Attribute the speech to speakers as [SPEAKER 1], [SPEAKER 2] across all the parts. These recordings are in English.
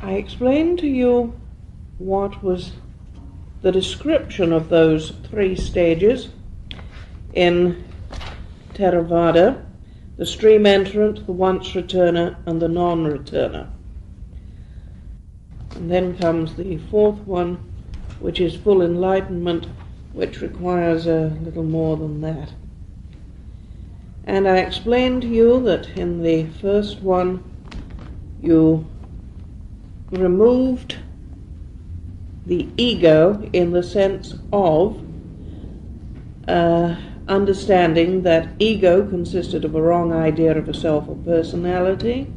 [SPEAKER 1] I explained to you what was the description of those three stages in Theravada: the stream entrant, the once returner, and the non-returner. And then comes the fourth one, which is full enlightenment, which requires a little more than that. And I explained to you that in the first one you removed the ego in the sense of understanding that ego consisted of a wrong idea of a self or personality,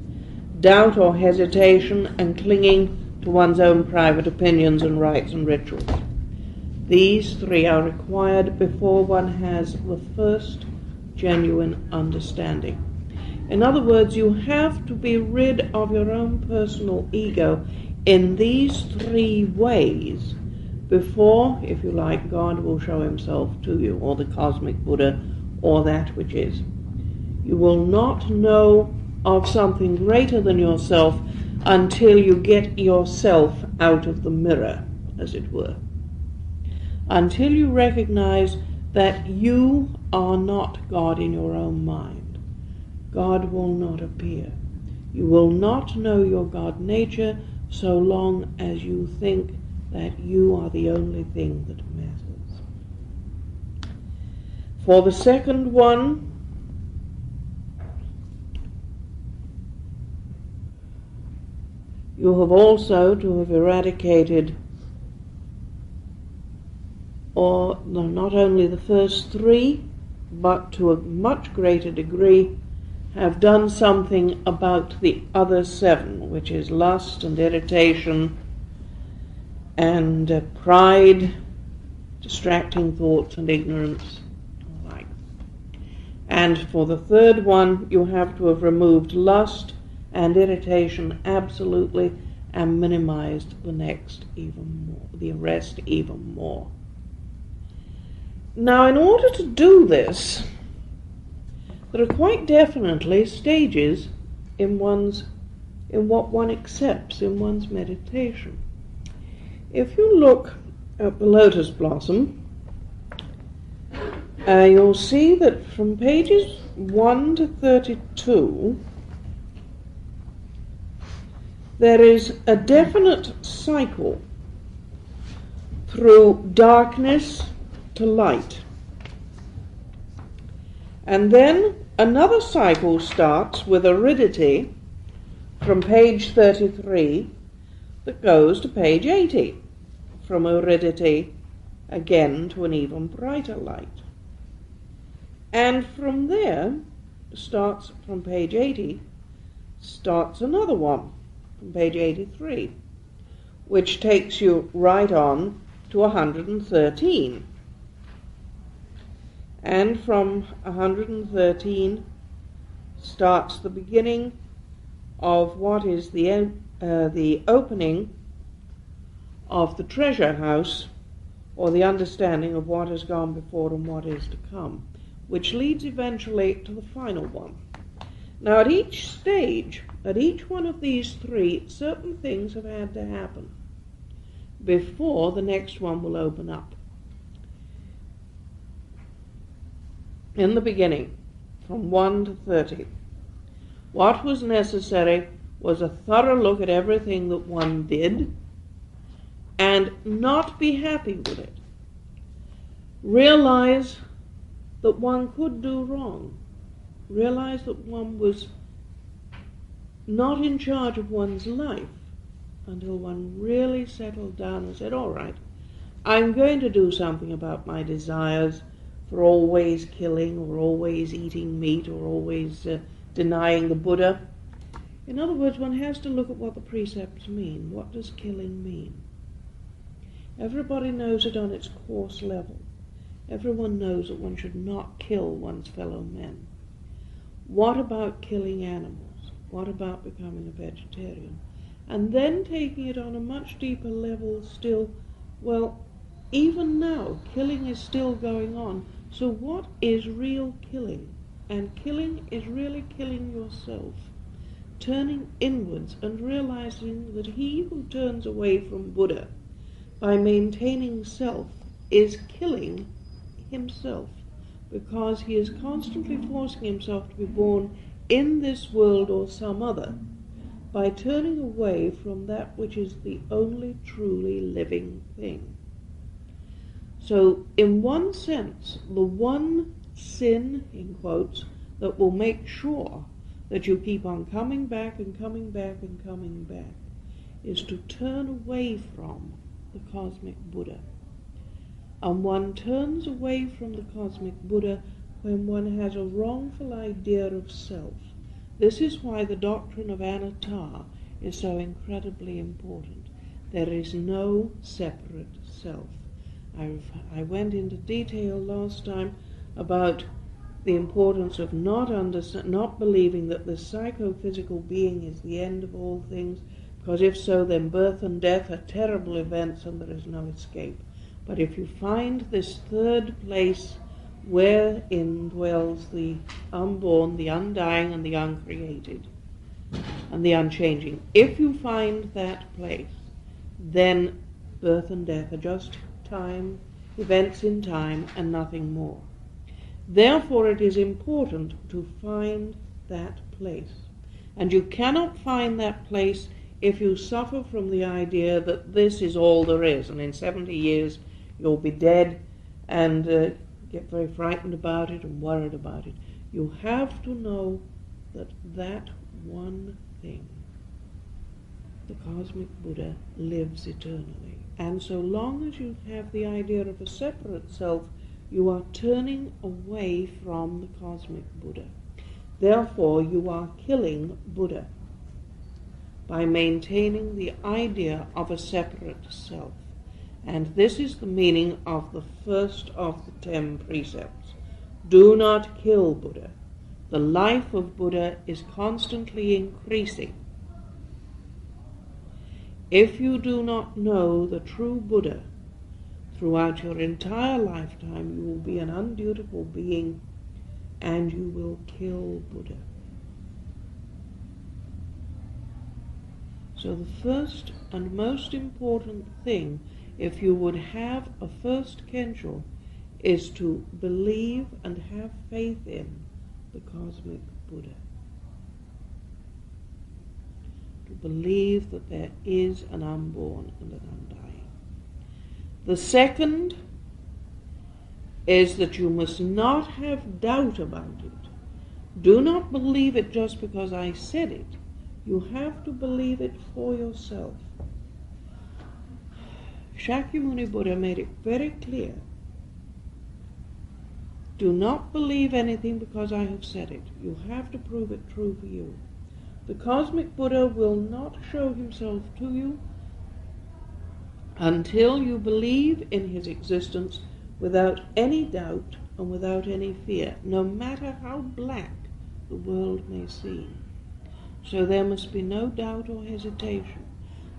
[SPEAKER 1] doubt or hesitation, and clinging to one's own private opinions and rites and rituals. These three are required before one has the first genuine understanding. In other words, you have to be rid of your own personal ego in these three ways before, if you like, God will show himself to you, or the cosmic Buddha, or that which is. You will not know of something greater than yourself until you get yourself out of the mirror, as it were. Until you recognize that you are not God in your own mind, God will not appear. You will not know your God nature so long as you think that you are the only thing that matters. For the second one, you have also to have eradicated, or not only the first three, but to a much greater degree, have done something about the other seven, which is lust and irritation and pride, distracting thoughts and ignorance, and the like. And for the third one, you have to have removed lust and irritation absolutely and minimized the next even more, the rest even more. Now, in order to do this, there are quite definitely stages in what one accepts in one's meditation. If you look at the lotus blossom, you'll see that from pages 1 to 32, there is a definite cycle through darkness to light. And then another cycle starts with aridity from page 33 that goes to page 80, from aridity again to an even brighter light. And from there, starts from page 80, starts another one from page 83, which takes you right on to 113. And from 113 starts the beginning of what is the opening of the treasure house, or the understanding of what has gone before and what is to come, which leads eventually to the final one. Now, at each stage, at each one of these three, certain things have had to happen before the next one will open up. In the beginning, from 1 to 30, what was necessary was a thorough look at everything that one did and not be happy with it. Realize that one could do wrong. Realize that one was not in charge of one's life until one really settled down and said, all right, I'm going to do something about my desires for always killing or always eating meat or always denying the Buddha. In other words, one has to look at what the precepts mean. What does killing mean? Everybody knows it on its coarse level. Everyone knows that one should not kill one's fellow men. What about killing animals? What about becoming a vegetarian? And then taking it on a much deeper level still, well, even now, killing is still going on. So what is real killing? And killing is really killing yourself. turning inwards and realizing that he who turns away from Buddha by maintaining self is killing himself, because he is constantly forcing himself to be born in this world or some other by turning away from that which is the only truly living thing. So, in one sense, the one sin, in quotes, that will make sure that you keep on coming back and coming back and coming back is to turn away from the cosmic Buddha. And one turns away from the cosmic Buddha when one has a wrongful idea of self. This is why the doctrine of anatta is so incredibly important. There is no separate self. I went into detail last time about the importance of not believing that the psychophysical being is the end of all things, because if so, then birth and death are terrible events and there is no escape. But if you find this third place wherein dwells the unborn, the undying, and the uncreated, and the unchanging, if you find that place, then birth and death are just time, events in time, and nothing more. Therefore, it is important to find that place. And you cannot find that place if you suffer from the idea that this is all there is, and in 70 years you'll be dead, and get very frightened about it and worried about it. You have to know that that one thing, the cosmic Buddha, lives eternally. And so long as you have the idea of a separate self, you are turning away from the cosmic Buddha. Therefore, you are killing Buddha by maintaining the idea of a separate self. And this is the meaning of the first of the 10 precepts. Do not kill Buddha. The life of Buddha is constantly increasing. If you do not know the true Buddha throughout your entire lifetime, you will be an undutiful being and you will kill Buddha. So the first and most important thing, if you would have a first Kensho, is to believe and have faith in the cosmic Buddha. To believe that there is an unborn and an undying. The second is that you must not have doubt about it. Do not believe it just because I said it. You have to believe it for yourself. Shakyamuni Buddha made it very clear. Do not believe anything because I have said it. You have to prove it true for you. The cosmic Buddha will not show himself to you until you believe in his existence without any doubt and without any fear, no matter how black the world may seem. So there must be no doubt or hesitation.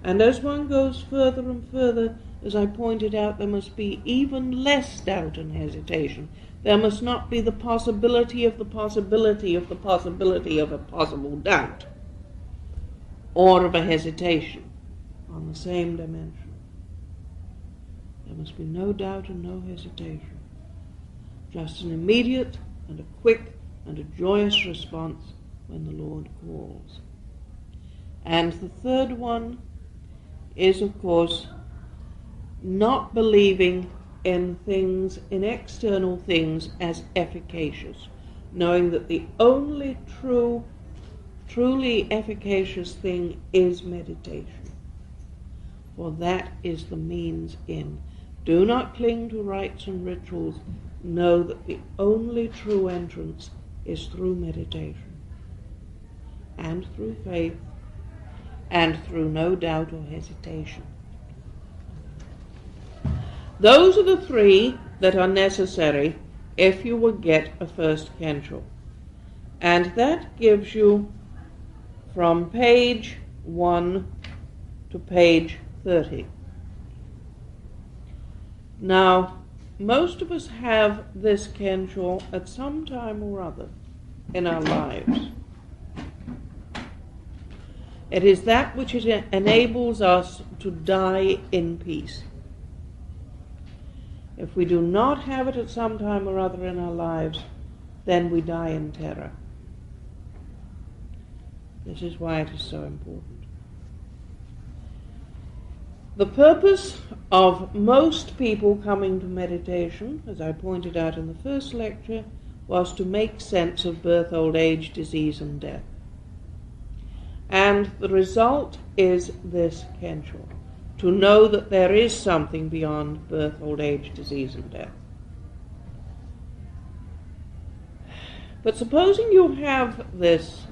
[SPEAKER 1] And as one goes further and further, as I pointed out, there must be even less doubt and hesitation. There must not be the possibility of the possibility of the possibility of a possible doubt or of a hesitation on the same dimension. There must be no doubt and no hesitation. Just an immediate and a quick and a joyous response when the Lord calls. And the third one is, of course, not believing in things, in external things, as efficacious, knowing that the only truly efficacious thing is meditation. For that is the means in. Do not cling to rites and rituals. Know that the only true entrance is through meditation, and through faith, and through no doubt or hesitation. Those are the 3 that are necessary if you will get a first Kensho. And that gives you from page 1 to page 30. Now, most of us have this Kensho at some time or other in our lives. It is that which enables us to die in peace. If we do not have it at some time or other in our lives, then we die in terror. This is why it is so important. The purpose of most people coming to meditation, as I pointed out in the first lecture, was to make sense of birth, old age, disease, and death. And the result is this kensho, to know that there is something beyond birth, old age, disease, and death. But supposing you have this,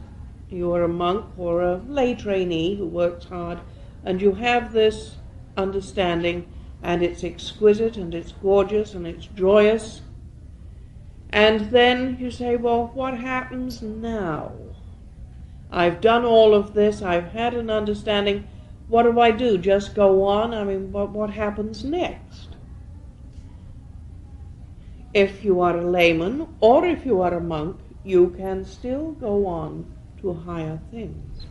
[SPEAKER 1] you are a monk or a lay trainee who works hard, and you have this understanding, and it's exquisite, and it's gorgeous, and it's joyous, and then you say, well, what happens now? I've done all of this, I've had an understanding, what do I do? Just go on? I mean, what happens next? If you are a layman, or if you are a monk, you can still go on to higher things.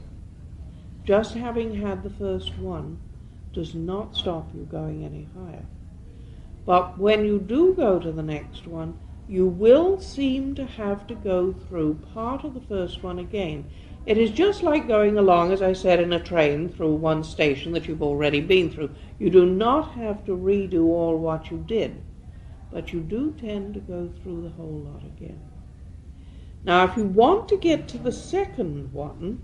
[SPEAKER 1] Just having had the first one does not stop you going any higher. But when you do go to the next one, you will seem to have to go through part of the first one again. It is just like going along, as I said, in a train through one station that you've already been through. You do not have to redo all what you did, but you do tend to go through the whole lot again. Now, if you want to get to the second one,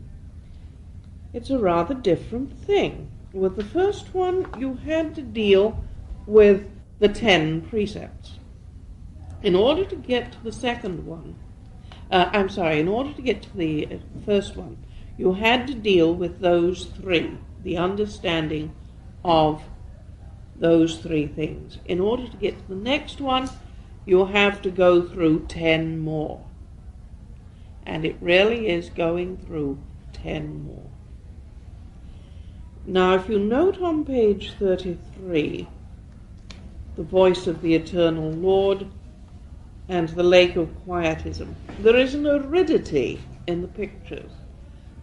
[SPEAKER 1] it's a rather different thing. With the first one, you had to deal with the 10 precepts. In order to get to the second one, in order to get to the first one, you had to deal with those 3, the understanding of those 3 things. In order to get to the next one, you have to go through 10 more. And it really is going through 10 more. Now, if you note on page 33, the voice of the eternal Lord and the lake of quietism, there is an aridity in the pictures.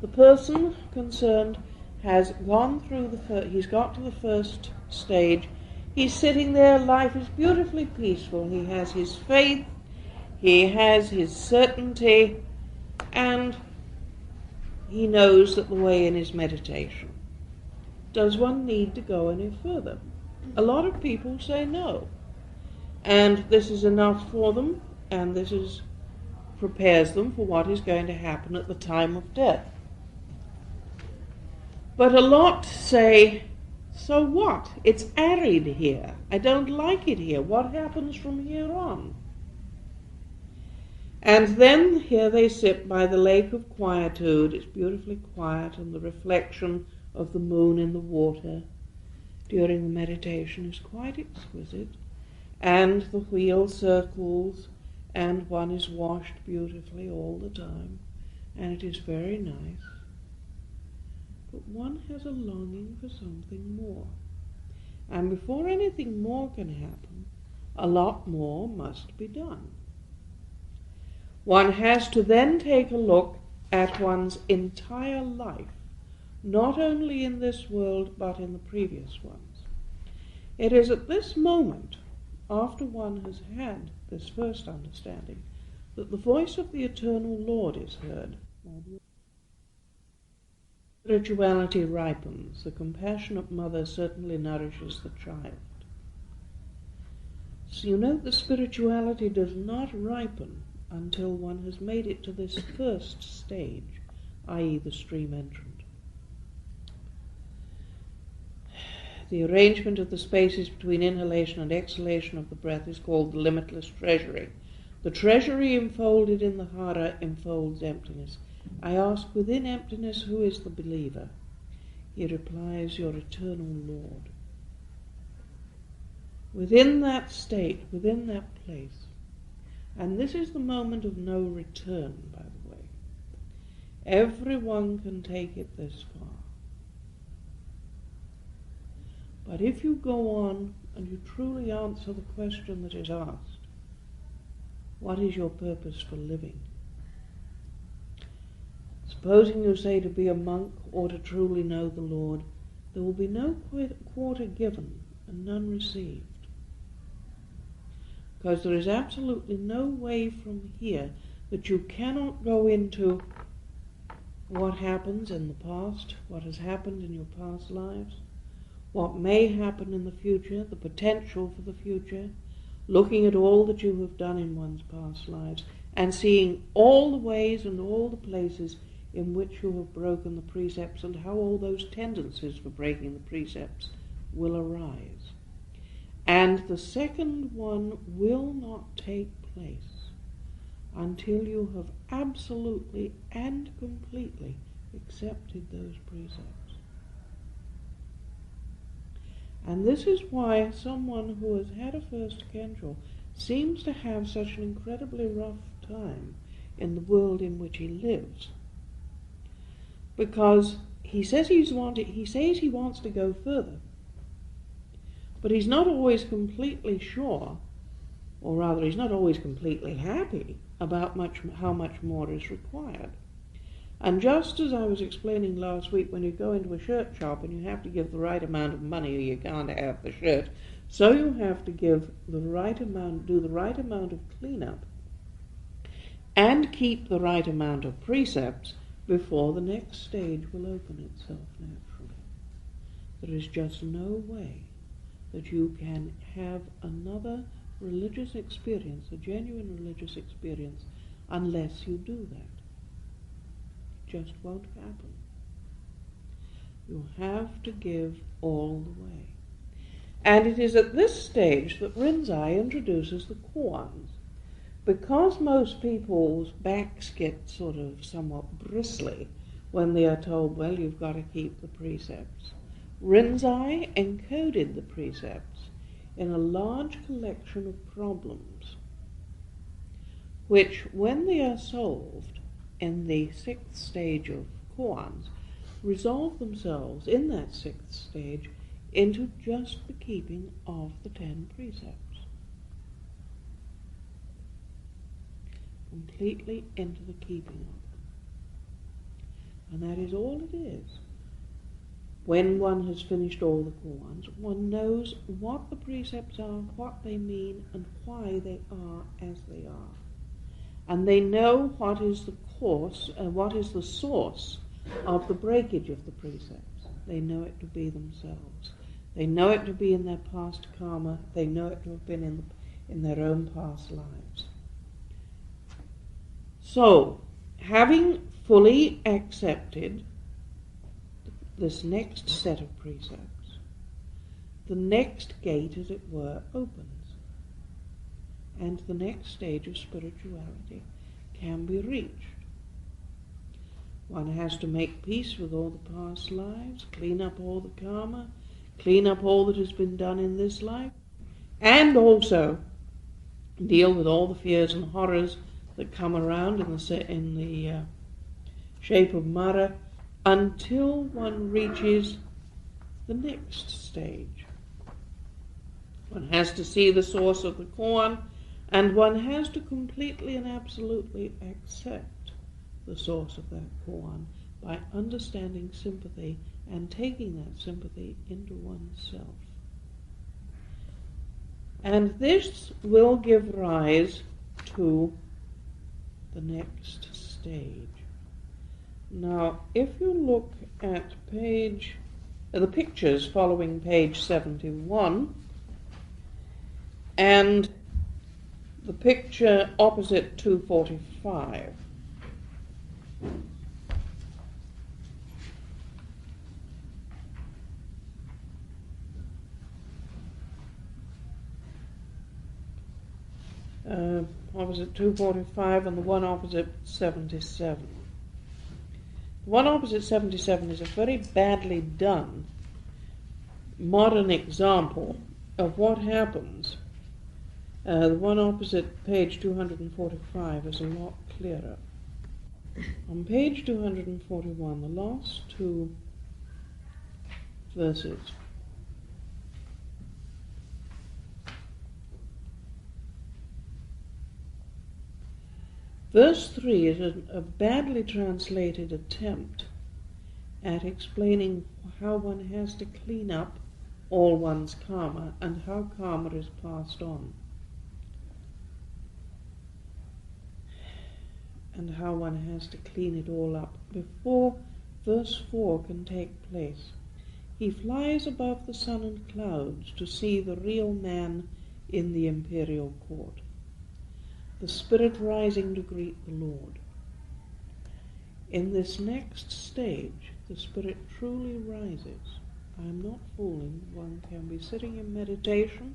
[SPEAKER 1] The person concerned has gone through he's got to the first stage. He's sitting there, life is beautifully peaceful. He has his faith, he has his certainty, and he knows that the way in is meditation. Does one need to go any further? A lot of people say no. And this is enough for them, and this prepares them for what is going to happen at the time of death. But a lot say, so what? It's arid here. I don't like it here. What happens from here on? And then here they sit by the lake of quietude. It's beautifully quiet, and the reflection of the moon in the water during the meditation is quite exquisite, and the wheel circles, and one is washed beautifully all the time, and it is very nice. But one has a longing for something more. And before anything more can happen, a lot more must be done. One has to then take a look at one's entire life, not only in this world, but in the previous ones. It is at this moment, after one has had this first understanding, that the voice of the eternal Lord is heard. Spirituality ripens. The compassionate mother certainly nourishes the child. So you note the spirituality does not ripen until one has made it to this first stage, i.e. the stream entrant. The arrangement of the spaces between inhalation and exhalation of the breath is called the limitless treasury. The treasury enfolded in the hara enfolds emptiness. I ask, within emptiness, who is the believer? He replies, your eternal Lord. Within that state, within that place, and this is the moment of no return, by the way, everyone can take it this far. But if you go on and you truly answer the question that is asked, what is your purpose for living? supposing you say to be a monk or to truly know the Lord, there will be no quarter given and none received. Because there is absolutely no way from here that you cannot go into what happens in the past, what has happened in your past lives, what may happen in the future, the potential for the future, looking at all that you have done in one's past lives, and seeing all the ways and all the places in which you have broken the precepts and how all those tendencies for breaking the precepts will arise. And the second one will not take place until you have absolutely and completely accepted those precepts. And this is why someone who has had a first Kencho seems to have such an incredibly rough time in the world in which he lives. Because he says he wants to go further, but he's not always completely sure, or rather he's not always completely happy about how much more is required. And just as I was explaining last week, when you go into a shirt shop and you have to give the right amount of money or you can't have the shirt, so you have to give the right amount, do the right amount of cleanup, and keep the right amount of precepts before the next stage will open itself naturally. There is just no way that you can have another religious experience, a genuine religious experience, unless you do that. It just won't happen. You have to give all the way. And it is at this stage that Rinzai introduces the koans. Because most people's backs get sort of somewhat bristly when they are told, well, you've got to keep the precepts, Rinzai encoded the precepts in a large collection of problems, which, when they are solved in the sixth stage of koans, resolve themselves in that sixth stage into just the keeping of the 10 precepts. Completely into the keeping of them. And that is all it is. When one has finished all the koans, one knows what the precepts are, what they mean, and why they are as they are. And they know what is the course, what is the source of the breakage of the precepts. They know it to be themselves. They know it to be in their past karma. They know it to have been in their own past lives. So, having fully accepted this next set of precepts, the next gate, as it were, opens, and the next stage of spirituality can be reached. One has to make peace with all the past lives, clean up all the karma, clean up all that has been done in this life, and also deal with all the fears and horrors that come around in the shape of Mara, until one reaches the next stage. One has to see the source of the koan, and one has to completely and absolutely accept the source of that koan by understanding sympathy and taking that sympathy into oneself. And this will give rise to the next stage. Now, if you look at the pictures following page 71, and the picture opposite 245, opposite 245 and the one opposite 77. The one opposite 77 is a very badly done modern example of what happens. The one opposite page 245 is a lot clearer. On page 241, the last two verses. Verse 3 is a badly translated attempt at explaining how one has to clean up all one's karma and how karma is passed on, and how one has to clean it all up before verse 4 can take place. He flies above the sun and clouds to see the real man in the imperial court, the spirit rising to greet the Lord. In this next stage, the spirit truly rises. I am not fooling. One can be sitting in meditation.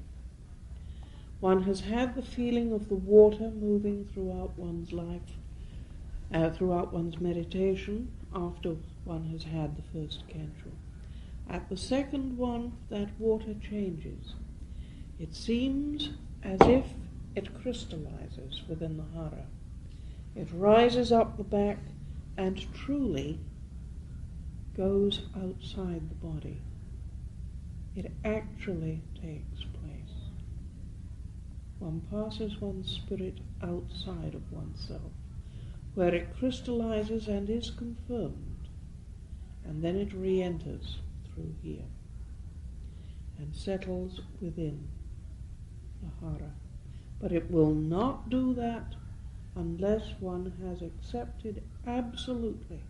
[SPEAKER 1] One has had the feeling of the water moving throughout one's life, throughout one's meditation, after one has had the first Kenshul. At the second one, that water changes. It seems as if it crystallizes within the hara. It rises up the back and truly goes outside the body. It actually takes place. One passes one's spirit outside of oneself, where it crystallizes and is confirmed, and then it re-enters through here and settles within the hara. But it will not do that unless one has accepted absolutely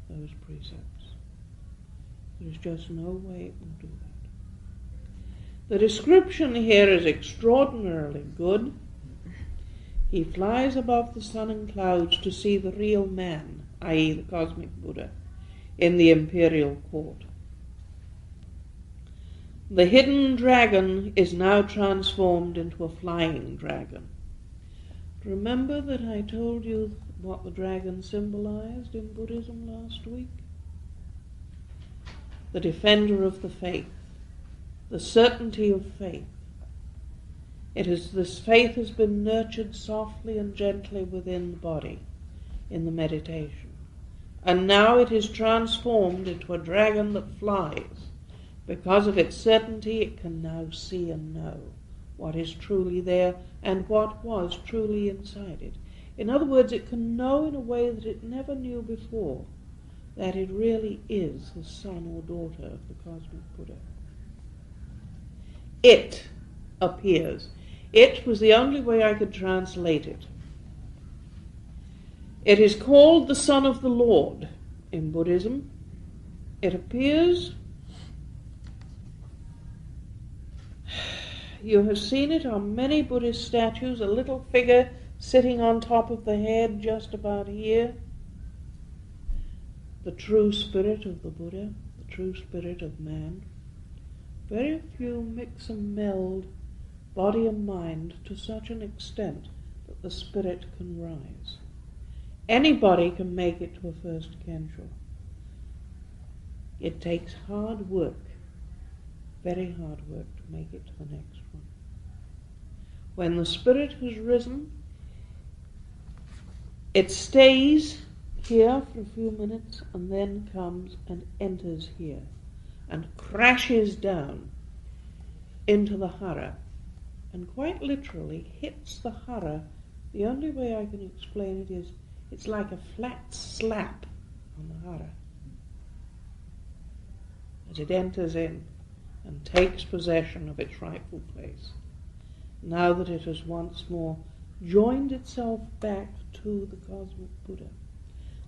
[SPEAKER 1] those precepts. There's just no way it will do that. The description here is extraordinarily good. He flies above the sun and clouds to see the real man, i.e. the cosmic Buddha, in the imperial court. The hidden dragon is now transformed into a flying dragon. Remember that I told you what the dragon symbolized in Buddhism last week? The defender of the faith, the certainty of faith. This faith has been nurtured softly and gently within the body in the meditation. And now it is transformed into a dragon that flies. Because of its certainty, it can now see and know what is truly there and what was truly inside it. In other words, it can know in a way that it never knew before that it really is the son or daughter of the cosmic Buddha. It appears. It was the only way I could translate it. It is called the Son of the Lord in Buddhism. It appears. You have seen it on many Buddhist statues, a little figure sitting on top of the head just about here. The true spirit of the Buddha, the true spirit of man. Very few mix and meld body and mind to such an extent that the spirit can rise. Anybody can make it to a first Kenshul. It takes hard work, very hard work, to make it to the next one. When the spirit has risen, it stays here for a few minutes and then comes and enters here and crashes down into the hara and quite literally hits the hara. The only way I can explain it is it's like a flat slap on the hara as it enters in and takes possession of its rightful place, now that it has once more joined itself back to the cosmic Buddha.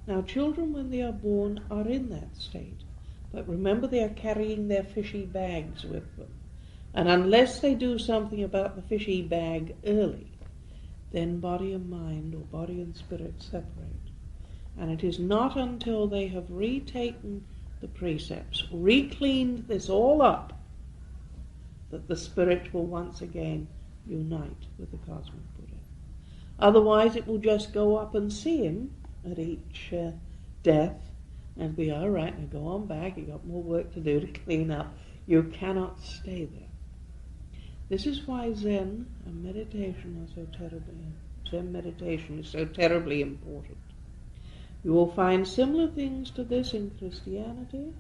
[SPEAKER 1] Now, children, when they are born, are in that state. But remember, they are carrying their fishy bags with them. And unless they do something about the fishy bag early, then body and mind, or body and spirit, separate. And it is not until they have retaken the precepts, re-cleaned this all up, that the spirit will once again unite with the cosmic Buddha. Otherwise, it will just go up and see him at each death and be, all right, now go on back, you've got more work to do to clean up. You cannot stay there. This is why Zen and meditation are so terribly, Zen meditation is so terribly important. You will find similar things to this in Christianity.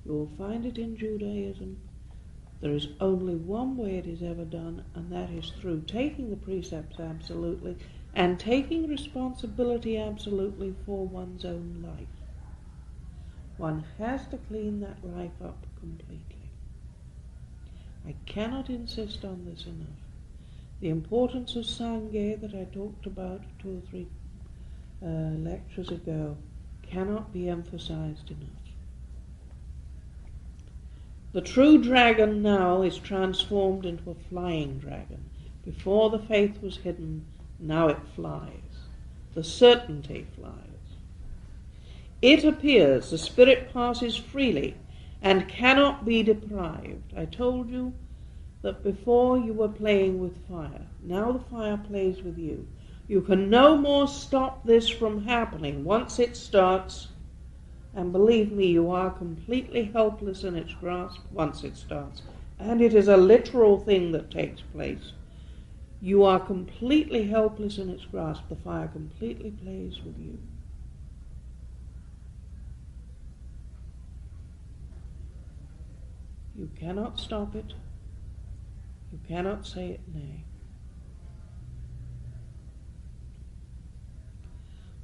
[SPEAKER 1] You will find it in Judaism. There is only one way it is ever done, and that is through taking the precepts absolutely and taking responsibility absolutely for one's own life. One has to clean that life up completely. I cannot insist on this enough. The importance of Sangha that I talked about 2 or 3 lectures ago cannot be emphasized enough. The true dragon now is transformed into a flying dragon. Before the faith was hidden, now it flies. The certainty flies. It appears, the spirit passes freely and cannot be deprived. I told you that before you were playing with fire. Now the fire plays with you. You can no more stop this from happening. Once it starts, and believe me, you are completely helpless in its grasp once it starts. And it is a literal thing that takes place. You are completely helpless in its grasp. The fire completely plays with you. You cannot stop it. You cannot say it nay.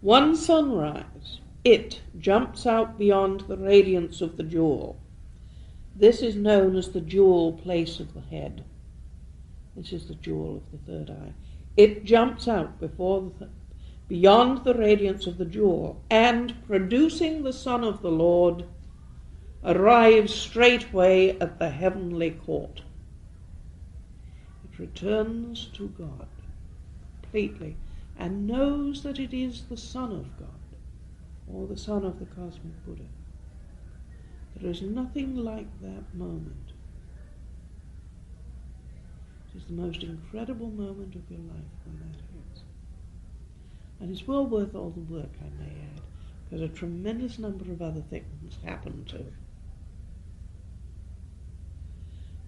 [SPEAKER 1] One sunrise, it jumps out beyond the radiance of the jewel. This is known as the jewel place of the head. This is the jewel of the third eye. It jumps out beyond the radiance of the jewel, and producing the Son of the Lord, arrives straightway at the heavenly court. It returns to God completely and knows that it is the Son of God, or the Son of the Cosmic Buddha. There is nothing like that moment. It is the most incredible moment of your life when that hits. And it's well worth all the work, I may add, because a tremendous number of other things happen too.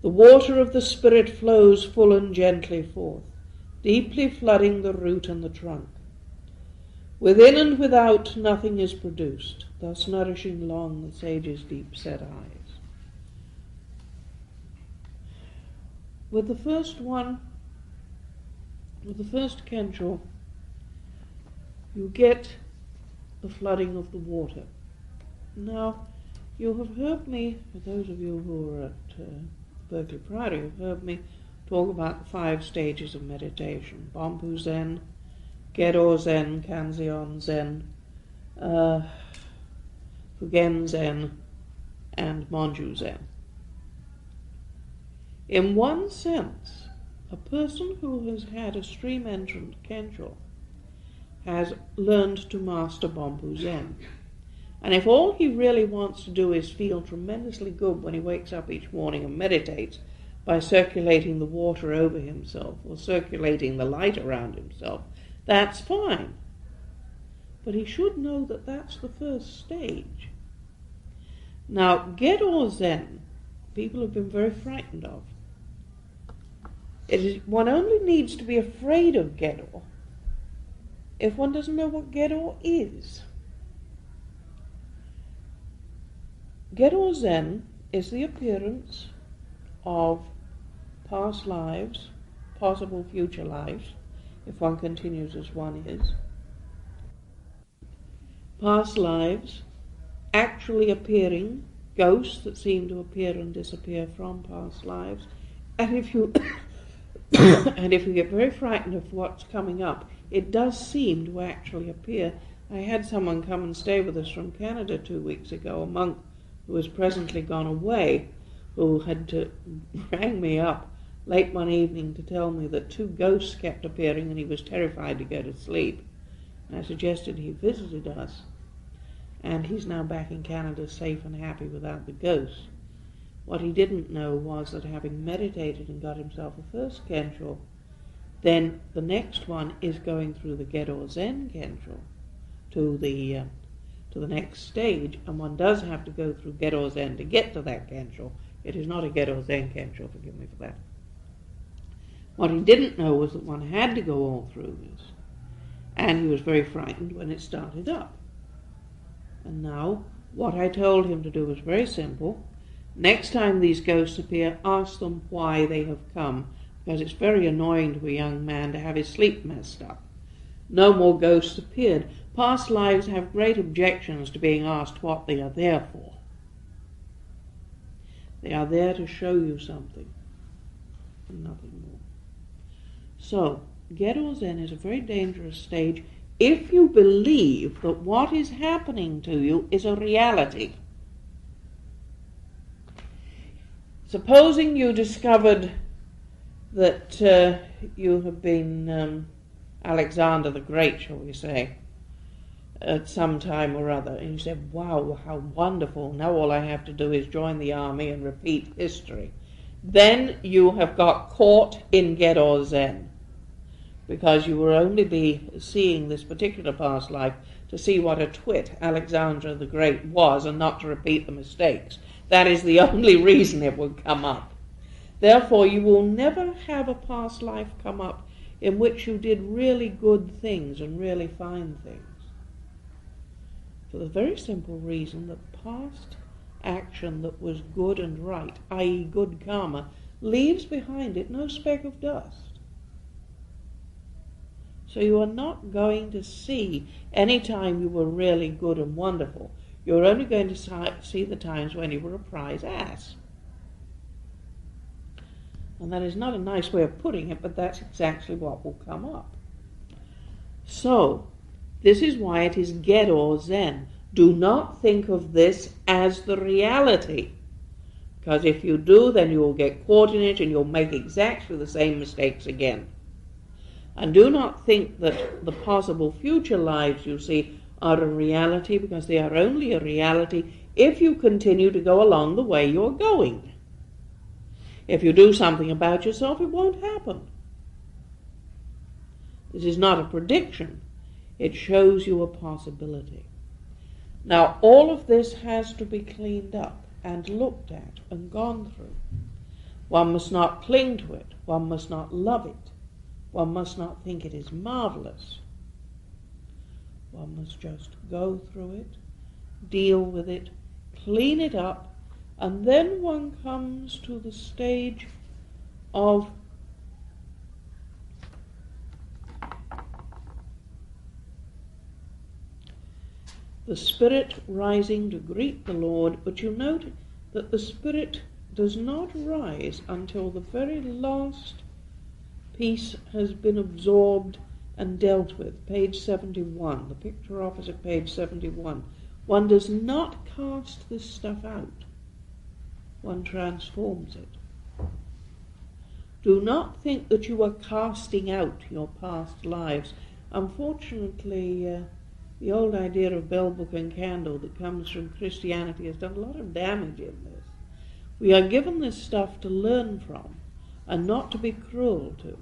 [SPEAKER 1] The water of the Spirit flows full and gently forth, deeply flooding the root and the trunk. Within and without nothing is produced, thus nourishing long the sage's deep-set eyes. With the first Kensho, you get the flooding of the water. Now, you have heard me, for those of you who are at Berkeley Priory, you've heard me talk about the 5 stages of meditation: Bompu Zen, Gedo Zen, Kanzeon Zen, Fugen Zen, and Monju Zen. In one sense, a person who has had a stream-entrant Kensho has learned to master Bompu Zen. And if all he really wants to do is feel tremendously good when he wakes up each morning and meditates by circulating the water over himself or circulating the light around himself, that's fine. But he should know that that's the first stage. Now, Gedo Zen, people have been very frightened of. One only needs to be afraid of Gedo if one doesn't know what Gedo is. Gedo Zen is the appearance of past lives, possible future lives, if one continues as one is. Past lives actually appearing, ghosts that seem to appear and disappear from past lives. And if you and if you get very frightened of what's coming up, it does seem to actually appear. I had someone come and stay with us from Canada 2 weeks ago, a monk who has presently gone away, who had rang me up late one evening to tell me that 2 ghosts kept appearing and he was terrified to go to sleep. And I suggested he visited us. And he's now back in Canada, safe and happy without the ghosts. What he didn't know was that having meditated and got himself a first Kensho, then the next one is going through the Gedo Zen Kensho to the next stage, and one does have to go through Gedo Zen to get to that Kensho. It is not a Gedo Zen Kensho, forgive me for that. What he didn't know was that one had to go all through this, and he was very frightened when it started up. And now, what I told him to do was very simple. Next time these ghosts appear, ask them why they have come, because it's very annoying to a young man to have his sleep messed up. No more ghosts appeared. Past lives have great objections to being asked what they are there for. They are there to show you something, and nothing more. So, Ghetto Zen is a very dangerous stage if you believe that what is happening to you is a reality. Supposing you discovered that you have been Alexander the Great, shall we say, at some time or other, and you said, wow, how wonderful, now all I have to do is join the army and repeat history. Then you have got caught in Ghetto Zen, because you will only be seeing this particular past life to see what a twit Alexander the Great was and not to repeat the mistakes. That is the only reason it will come up. Therefore, you will never have a past life come up in which you did really good things and really fine things. For the very simple reason that past action that was good and right, i.e. good karma, leaves behind it no speck of dust. So you are not going to see any time you were really good and wonderful. You're only going to see the times when you were a prize ass. And that is not a nice way of putting it, but that's exactly what will come up. So, this is why it is Ghetto Zen. Do not think of this as the reality. Because if you do, then you will get caught in it and you'll make exactly the same mistakes again. And do not think that the possible future lives you see are a reality, because they are only a reality if you continue to go along the way you're going. If you do something about yourself, it won't happen. This is not a prediction. It shows you a possibility. Now, all of this has to be cleaned up and looked at and gone through. One must not cling to it. One must not love it. One must not think it is marvelous. One must just go through it, deal with it, clean it up, and then one comes to the stage of the spirit rising to greet the Lord. But you note that the spirit does not rise until the very last piece has been absorbed and dealt with. Page 71, the picture opposite page 71. One does not cast this stuff out. One transforms it. Do not think that you are casting out your past lives. Unfortunately, the old idea of bell, book and candle that comes from Christianity has done a lot of damage in this. We are given this stuff to learn from and not to be cruel to.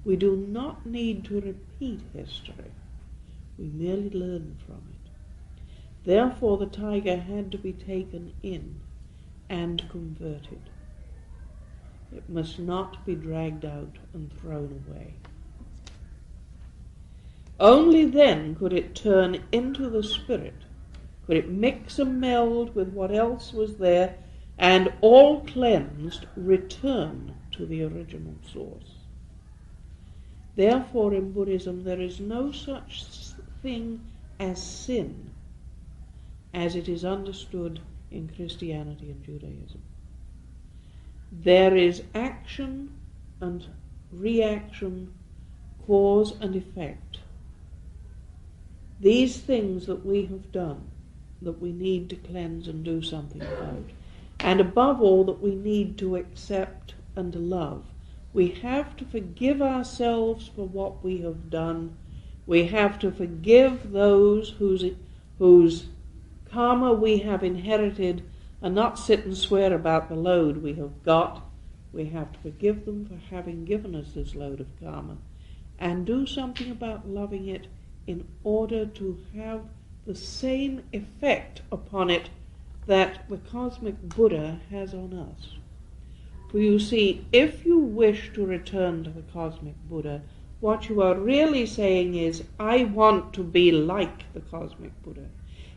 [SPEAKER 1] We do not need to repeat history. We merely learn from it. Therefore, the tiger had to be taken in and converted. It must not be dragged out and thrown away. Only then could it turn into the spirit, could it mix and meld with what else was there, and all cleansed return to the original source. Therefore, in Buddhism, there is no such thing as sin as it is understood in Christianity and Judaism. There is action and reaction, cause and effect. These things that we have done, that we need to cleanse and do something about, and above all, that we need to accept and love. We have to forgive ourselves for what we have done. We have to forgive those whose karma we have inherited, and not sit and swear about the load we have got. We have to forgive them for having given us this load of karma, and do something about loving it in order to have the same effect upon it that the cosmic Buddha has on us. For you see, if you wish to return to the cosmic Buddha, what you are really saying is, I want to be like the cosmic Buddha.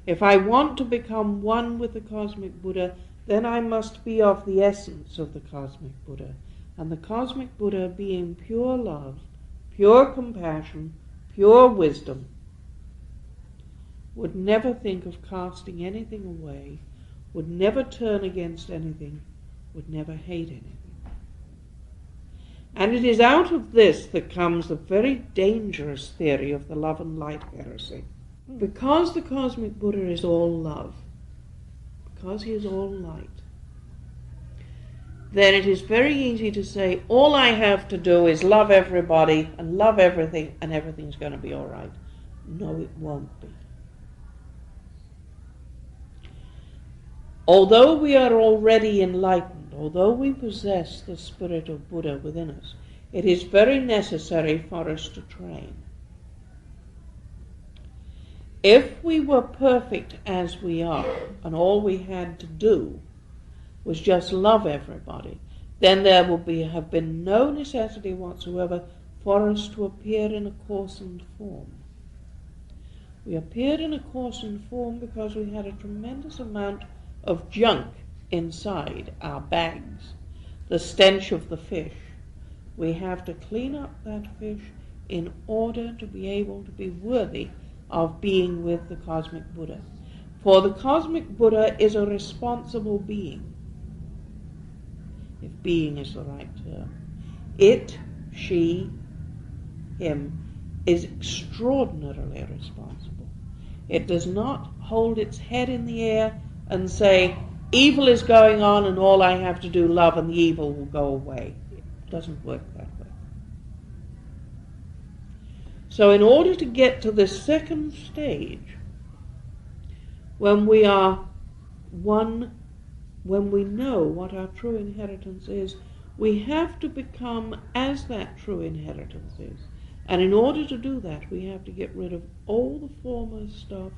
[SPEAKER 1] If I want to become one with the cosmic Buddha, then I must be of the essence of the cosmic Buddha. And the cosmic Buddha being pure love, pure compassion, pure wisdom would never think of casting anything away, would never turn against anything, would never hate anything. And it is out of this that comes the very dangerous theory of the love and light heresy. Because the cosmic Buddha is all love, because he is all light, then it is very easy to say, all I have to do is love everybody and love everything and everything's going to be all right. No, it won't be. Although we are already enlightened, although we possess the spirit of Buddha within us, it is very necessary for us to train. If we were perfect as we are, and all we had to do was just love everybody, then there would have been no necessity whatsoever for us to appear in a coarsened form. We appeared in a coarsened form because we had a tremendous amount of junk inside our bags, the stench of the fish. We have to clean up that fish in order to be able to be worthy of being with the cosmic Buddha. For the cosmic Buddha is a responsible being, if being is the right term. It, she, him, is extraordinarily responsible. It does not hold its head in the air and say, evil is going on and all I have to do, love, and the evil will go away. It doesn't work that way. So in order to get to this second stage, when we are one, when we know what our true inheritance is, we have to become as that true inheritance is. And in order to do that, we have to get rid of all the former stuff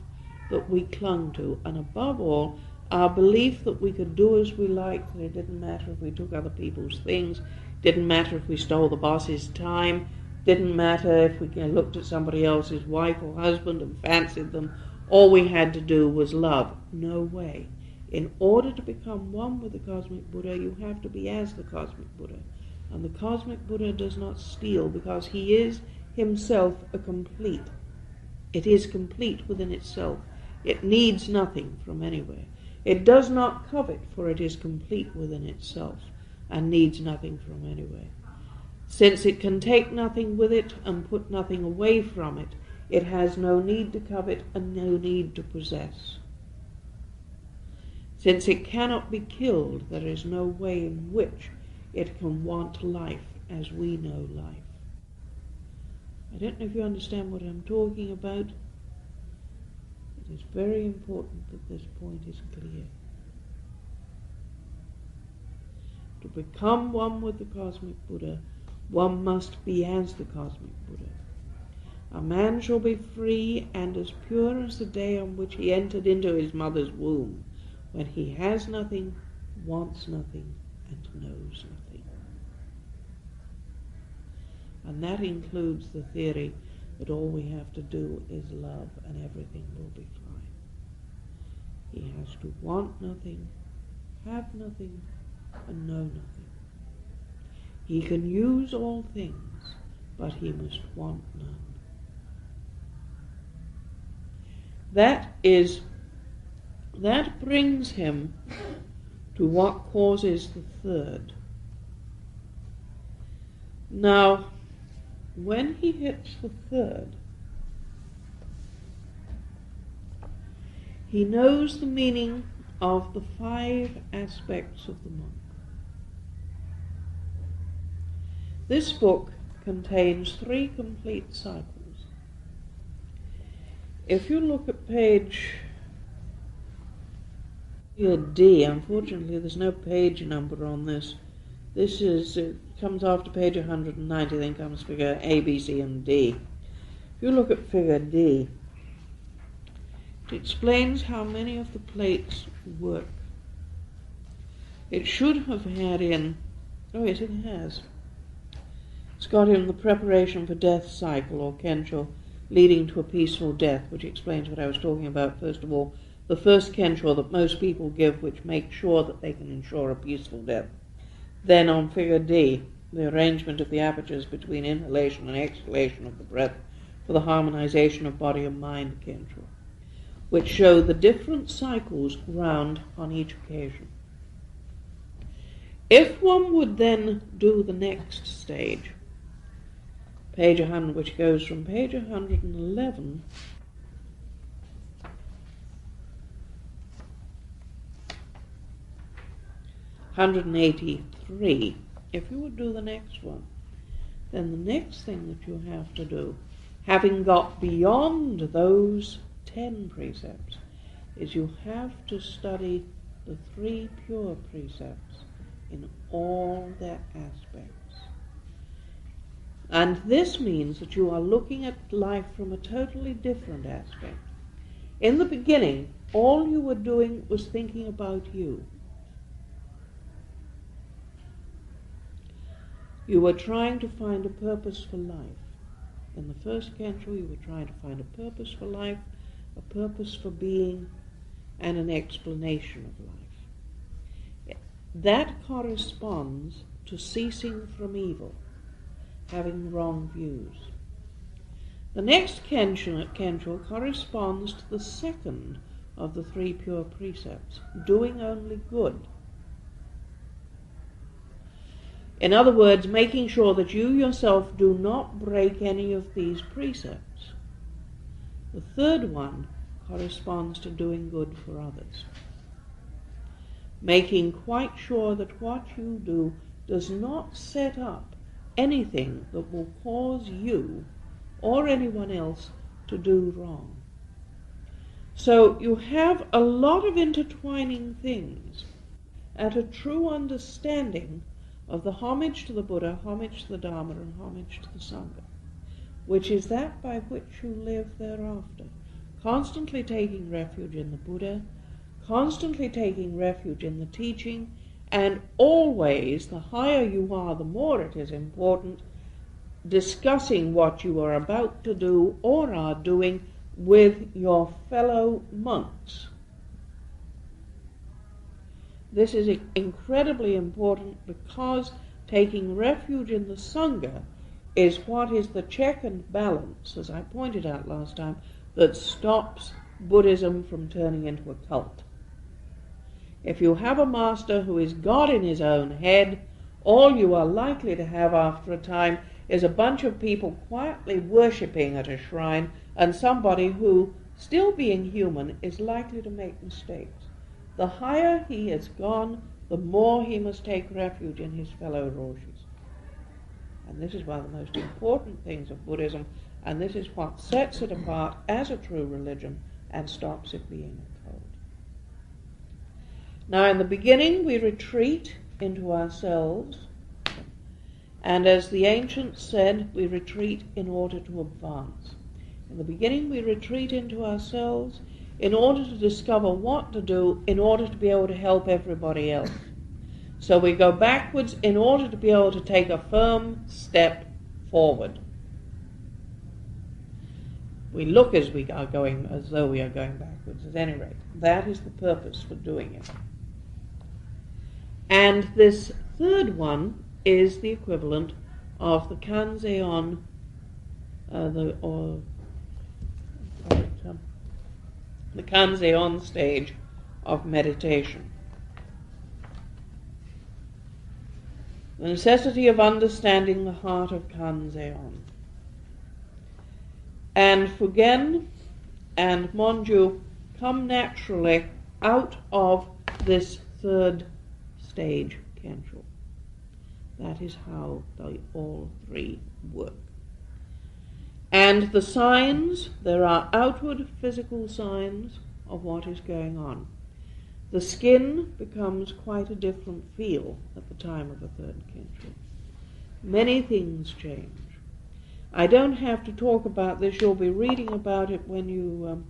[SPEAKER 1] that we clung to, and above all, our belief that we could do as we liked, that it didn't matter if we took other people's things, didn't matter if we stole the boss's time, didn't matter if we looked at somebody else's wife or husband and fancied them. All we had to do was love. No way. In order to become one with the cosmic Buddha, you have to be as the cosmic Buddha. And the cosmic Buddha does not steal, because he is himself a complete. It is complete within itself. It needs nothing from anywhere. It does not covet, for it is complete within itself and needs nothing from anywhere. Since it can take nothing with it and put nothing away from it, it has no need to covet and no need to possess. Since it cannot be killed, there is no way in which it can want life as we know life. I don't know if you understand what I'm talking about. It is very important that this point is clear. To become one with the cosmic Buddha, one must be as the cosmic Buddha. A man shall be free and as pure as the day on which he entered into his mother's womb, when he has nothing, wants nothing, and knows nothing. And that includes the theory that all we have to do is love and everything will be fine. He has to want nothing, have nothing, and know nothing. He can use all things, but he must want none. That brings him to what causes the third. Now, when he hits the third, he knows the meaning of the 5 aspects of the monk. This book contains 3 complete cycles. If you look at page D, unfortunately there's no page number on this. It comes after page 190, then comes figure A, B, C, and D. If you look at figure D, it explains how many of the plates work. It should have had in, oh yes it has, it's got in the preparation for death cycle, or Kensho, leading to a peaceful death, which explains what I was talking about. First of all, the first Kensho that most people give, which makes sure that they can ensure a peaceful death. Then on figure D, the arrangement of the apertures between inhalation and exhalation of the breath for the harmonization of body and mind Kencho, which show the different cycles round on each occasion. If one would then do the next stage, page 100, which goes from page 111 183, if you would do the next one, then the next thing that you have to do, having got beyond those 10 precepts, is you have to study the 3 pure precepts in all their aspects. And this means that you are looking at life from a totally different aspect. In the beginning, all you were doing was thinking about you. You were trying to find a purpose for life. In the first Kencho, you were trying to find a purpose for life, a purpose for being, and an explanation of life. That corresponds to ceasing from evil, having wrong views. The next Kencho corresponds to the second of the 3 pure precepts, doing only good. In other words, making sure that you yourself do not break any of these precepts. The third one corresponds to doing good for others. Making quite sure that what you do does not set up anything that will cause you or anyone else to do wrong. So you have a lot of intertwining things and a true understanding of the homage to the Buddha, homage to the Dharma, and homage to the Sangha, which is that by which you live thereafter, constantly taking refuge in the Buddha, constantly taking refuge in the teaching, and always, the higher you are, the more it is important, discussing what you are about to do or are doing with your fellow monks. This is incredibly important because taking refuge in the Sangha is what is the check and balance, as I pointed out last time, that stops Buddhism from turning into a cult. If you have a master who is God in his own head, all you are likely to have after a time is a bunch of people quietly worshipping at a shrine and somebody who, still being human, is likely to make mistakes. The higher he has gone, the more he must take refuge in his fellow roshis. And this is one of the most important things of Buddhism, and this is what sets it apart as a true religion and stops it being a cult. Now, in the beginning, we retreat into ourselves, and as the ancients said, we retreat in order to advance. In the beginning, we retreat into ourselves in order to discover what to do in order to be able to help everybody else. So we go backwards in order to be able to take a firm step forward. We look as we are going, as though we are going backwards, at any rate. That is the purpose for doing it. And this third one is the equivalent of the Kanzeon, the Kanzeon stage of meditation. The necessity of understanding the heart of Kanzeon. And Fugen and Monju come naturally out of this third stage, Kensho. That is how they all three work. And the signs, there are outward physical signs of what is going on. The skin becomes quite a different feel at the time of a third Kensho. Many things change. I don't have to talk about this. You'll be reading about it when you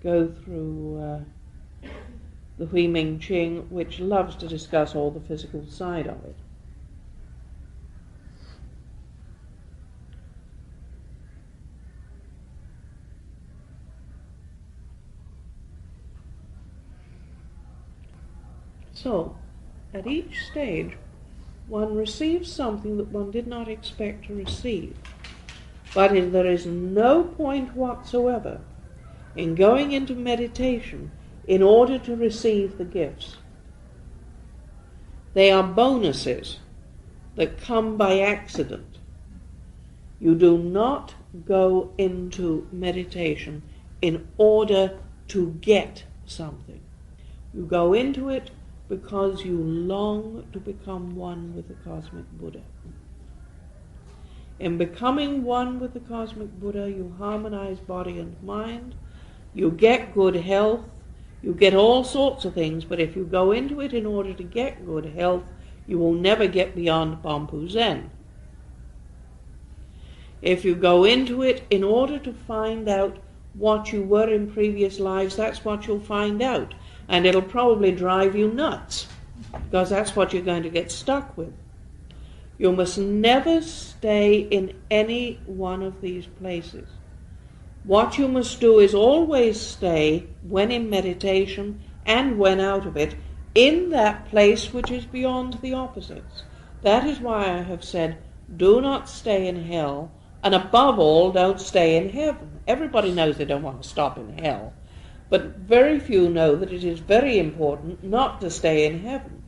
[SPEAKER 1] go through the Hui Ming Ching, which loves to discuss all the physical side of it. So, at each stage, one receives something that one did not expect to receive. But there is no point whatsoever in going into meditation in order to receive the gifts. They are bonuses that come by accident. You do not go into meditation in order to get something. You go into it because you long to become one with the cosmic Buddha. In becoming one with the cosmic Buddha, you harmonize body and mind, you get good health, you get all sorts of things, but if you go into it in order to get good health, you will never get beyond Soto Zen. If you go into it in order to find out what you were in previous lives, that's what you'll find out. And it'll probably drive you nuts, because that's what you're going to get stuck with. You must never stay in any one of these places. What you must do is always stay, when in meditation and when out of it, in that place which is beyond the opposites. That is why I have said, do not stay in hell, and above all, don't stay in heaven. Everybody knows they don't want to stop in hell, but very few know that it is very important not to stay in heaven.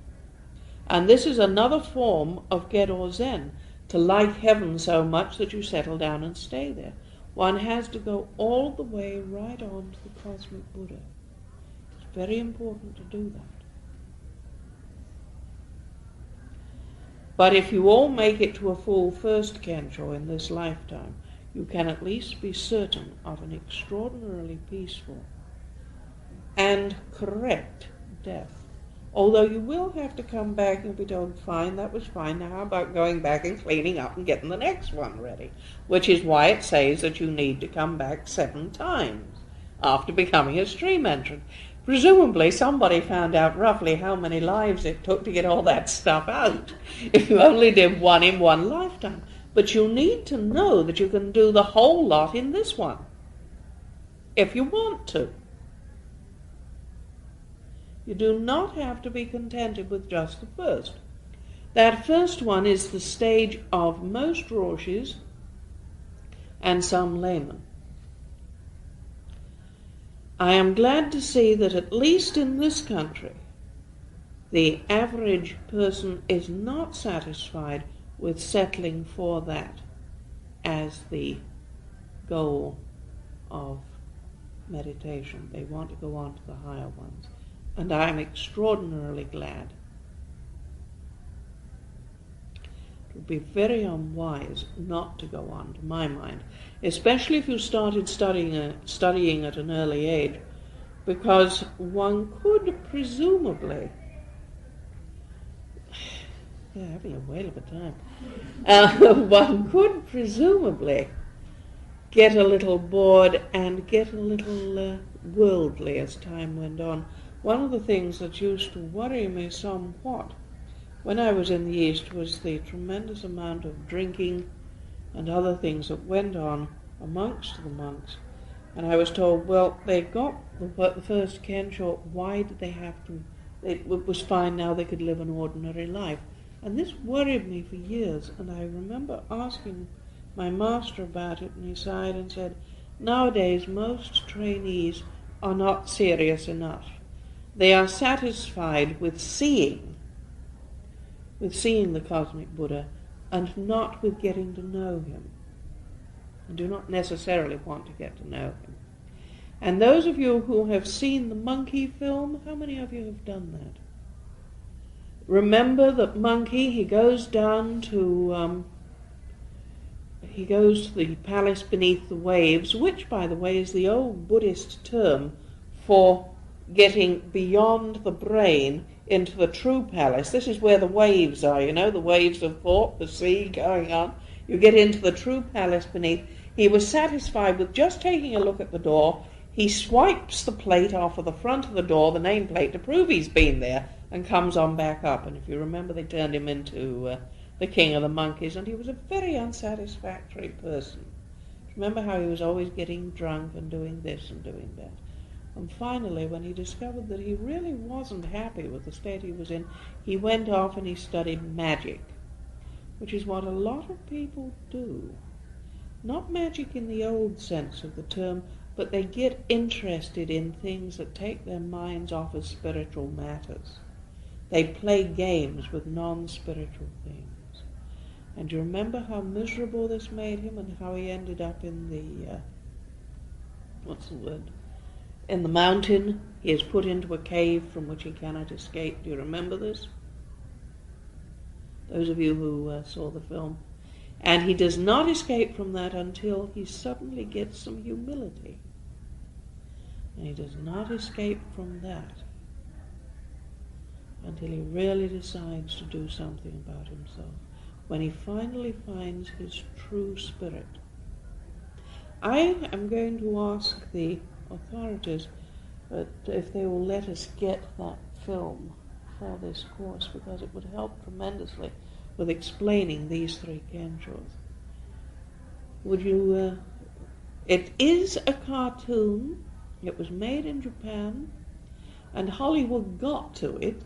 [SPEAKER 1] And this is another form of Soto Zen, to like heaven so much that you settle down and stay there. One has to go all the way right on to the cosmic Buddha. It's very important to do that. But if you all make it to a full first Kensho in this lifetime, you can at least be certain of an extraordinarily peaceful and correct death. Although you will have to come back and be told, fine, that was fine, now how about going back and cleaning up and getting the next one ready? Which is why it says that you need to come back 7 times after becoming a stream entrant. Presumably somebody found out roughly how many lives it took to get all that stuff out, if you only did one in one lifetime. But you need to know that you can do the whole lot in this one, if you want to. You do not have to be contented with just the first. That first one is the stage of most Roshis and some laymen. I am glad to see that at least in this country, the average person is not satisfied with settling for that as the goal of meditation. They want to go on to the higher ones. And I am extraordinarily glad. It would be very unwise not to go on, to my mind, especially if you started studying at an early age, because one could presumably, having a whale of a time, one could presumably get a little bored and get a little worldly as time went on. One of the things that used to worry me somewhat when I was in the East was the tremendous amount of drinking and other things that went on amongst the monks. And I was told, well, they got the first Kensho, why did they have to? It was fine now, they could live an ordinary life. And this worried me for years, and I remember asking my master about it, and he sighed and said, nowadays most trainees are not serious enough. They are satisfied with seeing the cosmic Buddha, and not with getting to know him, and do not necessarily want to get to know him. And those of you who have seen the monkey film, how many of you have done that? Remember that monkey, he goes to the palace beneath the waves, which, by the way, is the old Buddhist term for getting beyond the brain into the true palace. This is where the waves are, you know, the waves of thought, the sea going on. You get into the true palace beneath. He was satisfied with just taking a look at the door. He swipes the plate off of the front of the door, the nameplate, to prove he's been there, and comes on back up. And if you remember, they turned him into the king of the monkeys, and he was a very unsatisfactory person. Remember how he was always getting drunk and doing this and doing that. And finally, when he discovered that he really wasn't happy with the state he was in, he went off and he studied magic, which is what a lot of people do. not magic in the old sense of the term, but they get interested in things that take their minds off of spiritual matters. They play games with non-spiritual things. And you remember how miserable this made him and how he ended up in the, in the mountain. He is put into a cave from which he cannot escape. Do you remember this? Those of you who saw the film. And he does not escape from that until he suddenly gets some humility. And he does not escape from that until he really decides to do something about himself, when he finally finds his true spirit. I am going to ask the authorities if they will let us get that film for this course, because it would help tremendously with explaining these three kenshos. Would you... it is a cartoon. It was made in Japan, and Hollywood got to it,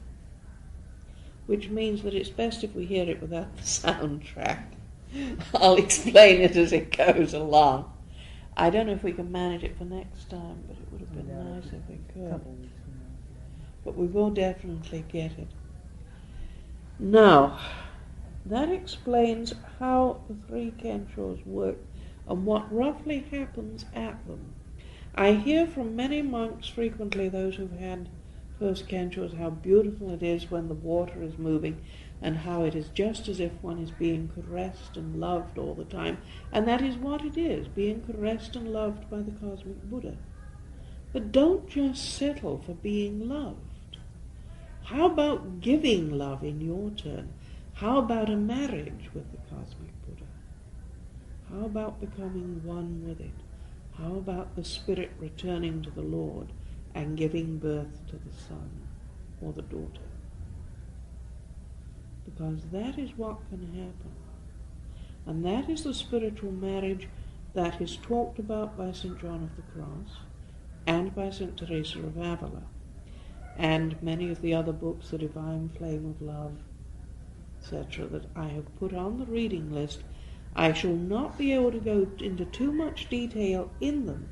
[SPEAKER 1] which means that it's best if we hear it without the soundtrack. I'll explain it as it goes along. I don't know if we can manage it for next time, but it would have been nice if we could. But we will definitely get it. Now, that explains how the three kenshos work and what roughly happens at them. I hear from many monks frequently, those who've had first kenshos, how beautiful it is when the water is moving and how it is just as if one is being caressed and loved all the time. And that is what it is, being caressed and loved by the cosmic Buddha. But don't just settle for being loved. How about giving love in your turn? How about a marriage with the cosmic Buddha? How about becoming one with it? How about the spirit returning to the Lord and giving birth to the son or the daughter? Because that is what can happen. And that is the spiritual marriage that is talked about by St. John of the Cross and by St. Teresa of Avila, and many of the other books, The Divine Flame of Love, etc., that I have put on the reading list. I shall not be able to go into too much detail in them,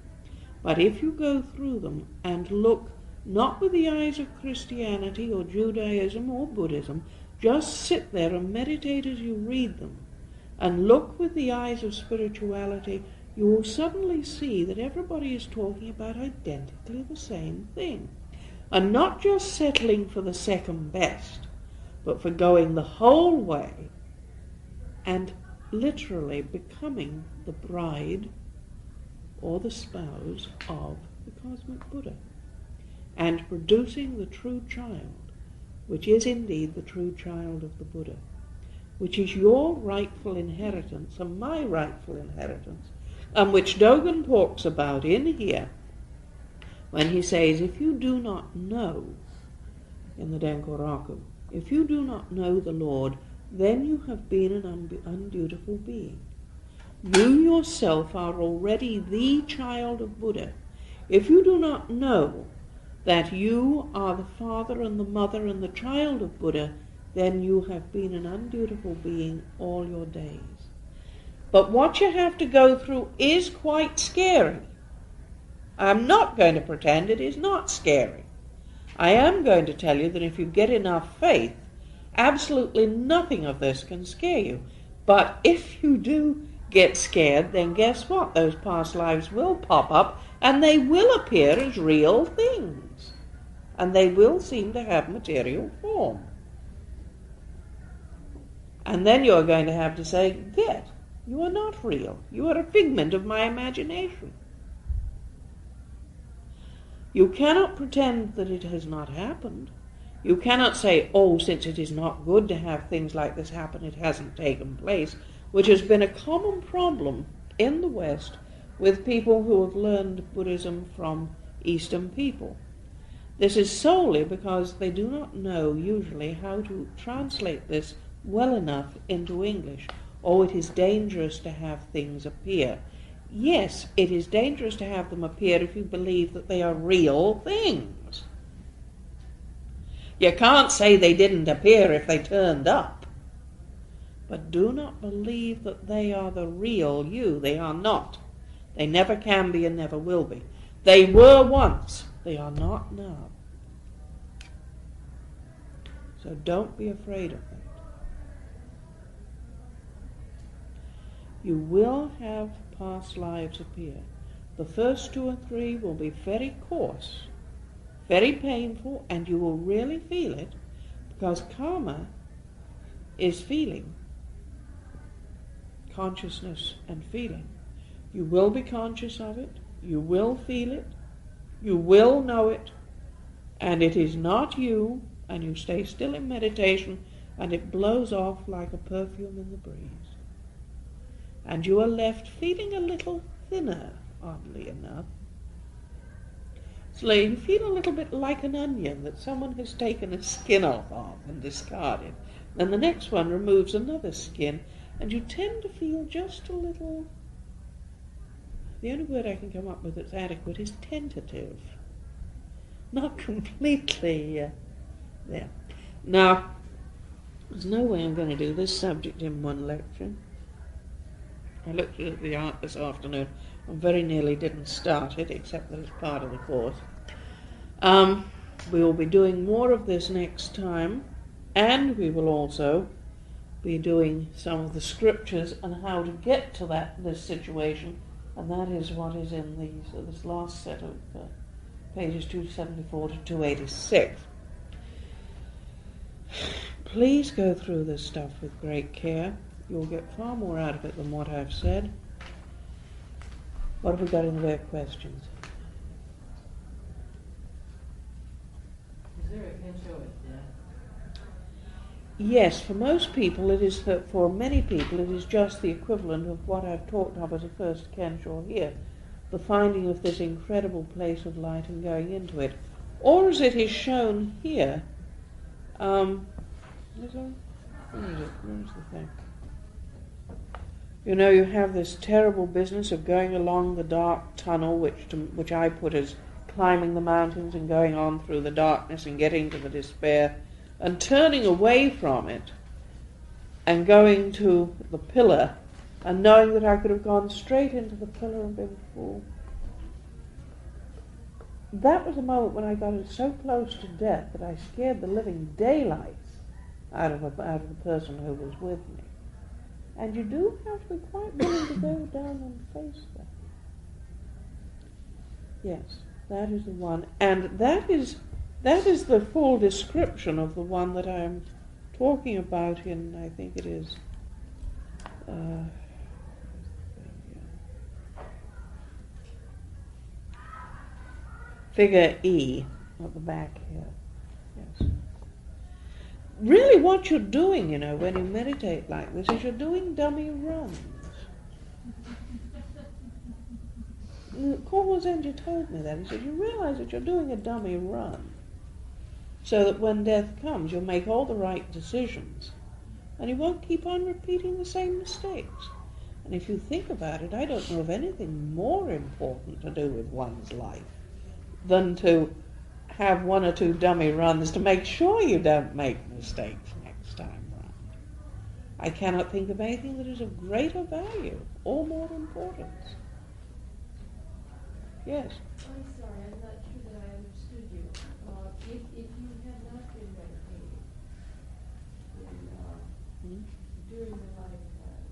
[SPEAKER 1] but if you go through them and look not with the eyes of Christianity or Judaism or Buddhism, just sit there and meditate as you read them, and look with the eyes of spirituality, you will suddenly see that everybody is talking about identically the same thing, and not just settling for the second best, but for going the whole way and literally becoming the bride or the spouse of the cosmic Buddha, and producing the true child, which is indeed the true child of the Buddha, which is your rightful inheritance and my rightful inheritance, and which Dogen talks about in here when he says, if you do not know, in the Denkoraku, if you do not know the Lord, then you have been an undutiful being. You yourself are already the child of Buddha. If you do not know that you are the father and the mother and the child of Buddha, then you have been an undutiful being all your days. But what you have to go through is quite scary. I'm not going to pretend it is not scary. I am going to tell you that if you get enough faith, absolutely nothing of this can scare you. But if you do get scared, then guess what? Those past lives will pop up, and they will appear as real things. And they will seem to have material form. And then you're going to have to say, you are not real. You are a figment of my imagination. You cannot pretend that it has not happened. You cannot say, since it is not good to have things like this happen, it hasn't taken place, which has been a common problem in the West with people who have learned Buddhism from Eastern people. This is solely because they do not know usually how to translate this well enough into English. It is dangerous to have things appear. Yes, it is dangerous to have them appear if you believe that they are real things. You can't say they didn't appear if they turned up. But do not believe that they are the real you. They are not. They never can be and never will be. They were once. They are not now. So don't be afraid of it. You will have past lives appear. The first 2 or 3 will be very coarse, very painful, and you will really feel it, because karma is feeling, consciousness and feeling. You will be conscious of it, you will feel it, you will know it, and it is not you, and you stay still in meditation, and it blows off like a perfume in the breeze. And you are left feeling a little thinner, oddly enough. So you feel a little bit like an onion that someone has taken a skin off of and discarded. Then the next one removes another skin, and you tend to feel just a little, the only word I can come up with that's adequate is tentative. Not completely there. Now, there's no way I'm going to do this subject in one lecture. I looked at the art this afternoon and very nearly didn't start it, except that it's part of the course. We will be doing more of this next time, and we will also be doing some of the scriptures and how to get to this situation, and that is what is in this last set of pages 274 to 286. Please go through this stuff with great care. You'll get far more out of it than what I've said. What have we got in the way of questions?
[SPEAKER 2] Is there a potential with death?
[SPEAKER 1] Yes, for most people it is, for many people it is just the equivalent of what I've talked of as a first Kenshaw here, the finding of this incredible place of light and going into it. Or as it is shown here, where is the thing? You know, you have this terrible business of going along the dark tunnel, which I put as climbing the mountains and going on through the darkness and getting to the despair, and turning away from it and going to the pillar and knowing that I could have gone straight into the pillar and been fooled. That was a moment when I got so close to death that I scared the living daylights out of the person who was with me. And you do have to be quite willing to go down and face that. Yes, that is the one. And that is the full description of the one that I am talking about in, I think it is, figure E at the back here. Yes. Really what you're doing, you know, when you meditate like this is you're doing dummy runs. Soto Zen told me that. He said, you realize that you're doing a dummy run so that when death comes you'll make all the right decisions and you won't keep on repeating the same mistakes. And if you think about it, I don't know of anything more important to do with one's life than to have 1 or 2 dummy runs to make sure you don't make mistakes next time round. I cannot think of anything that is of greater value or more importance. Yes?
[SPEAKER 3] I'm sorry, I'm not sure that I understood you. If you have not been meditating during the lifetime,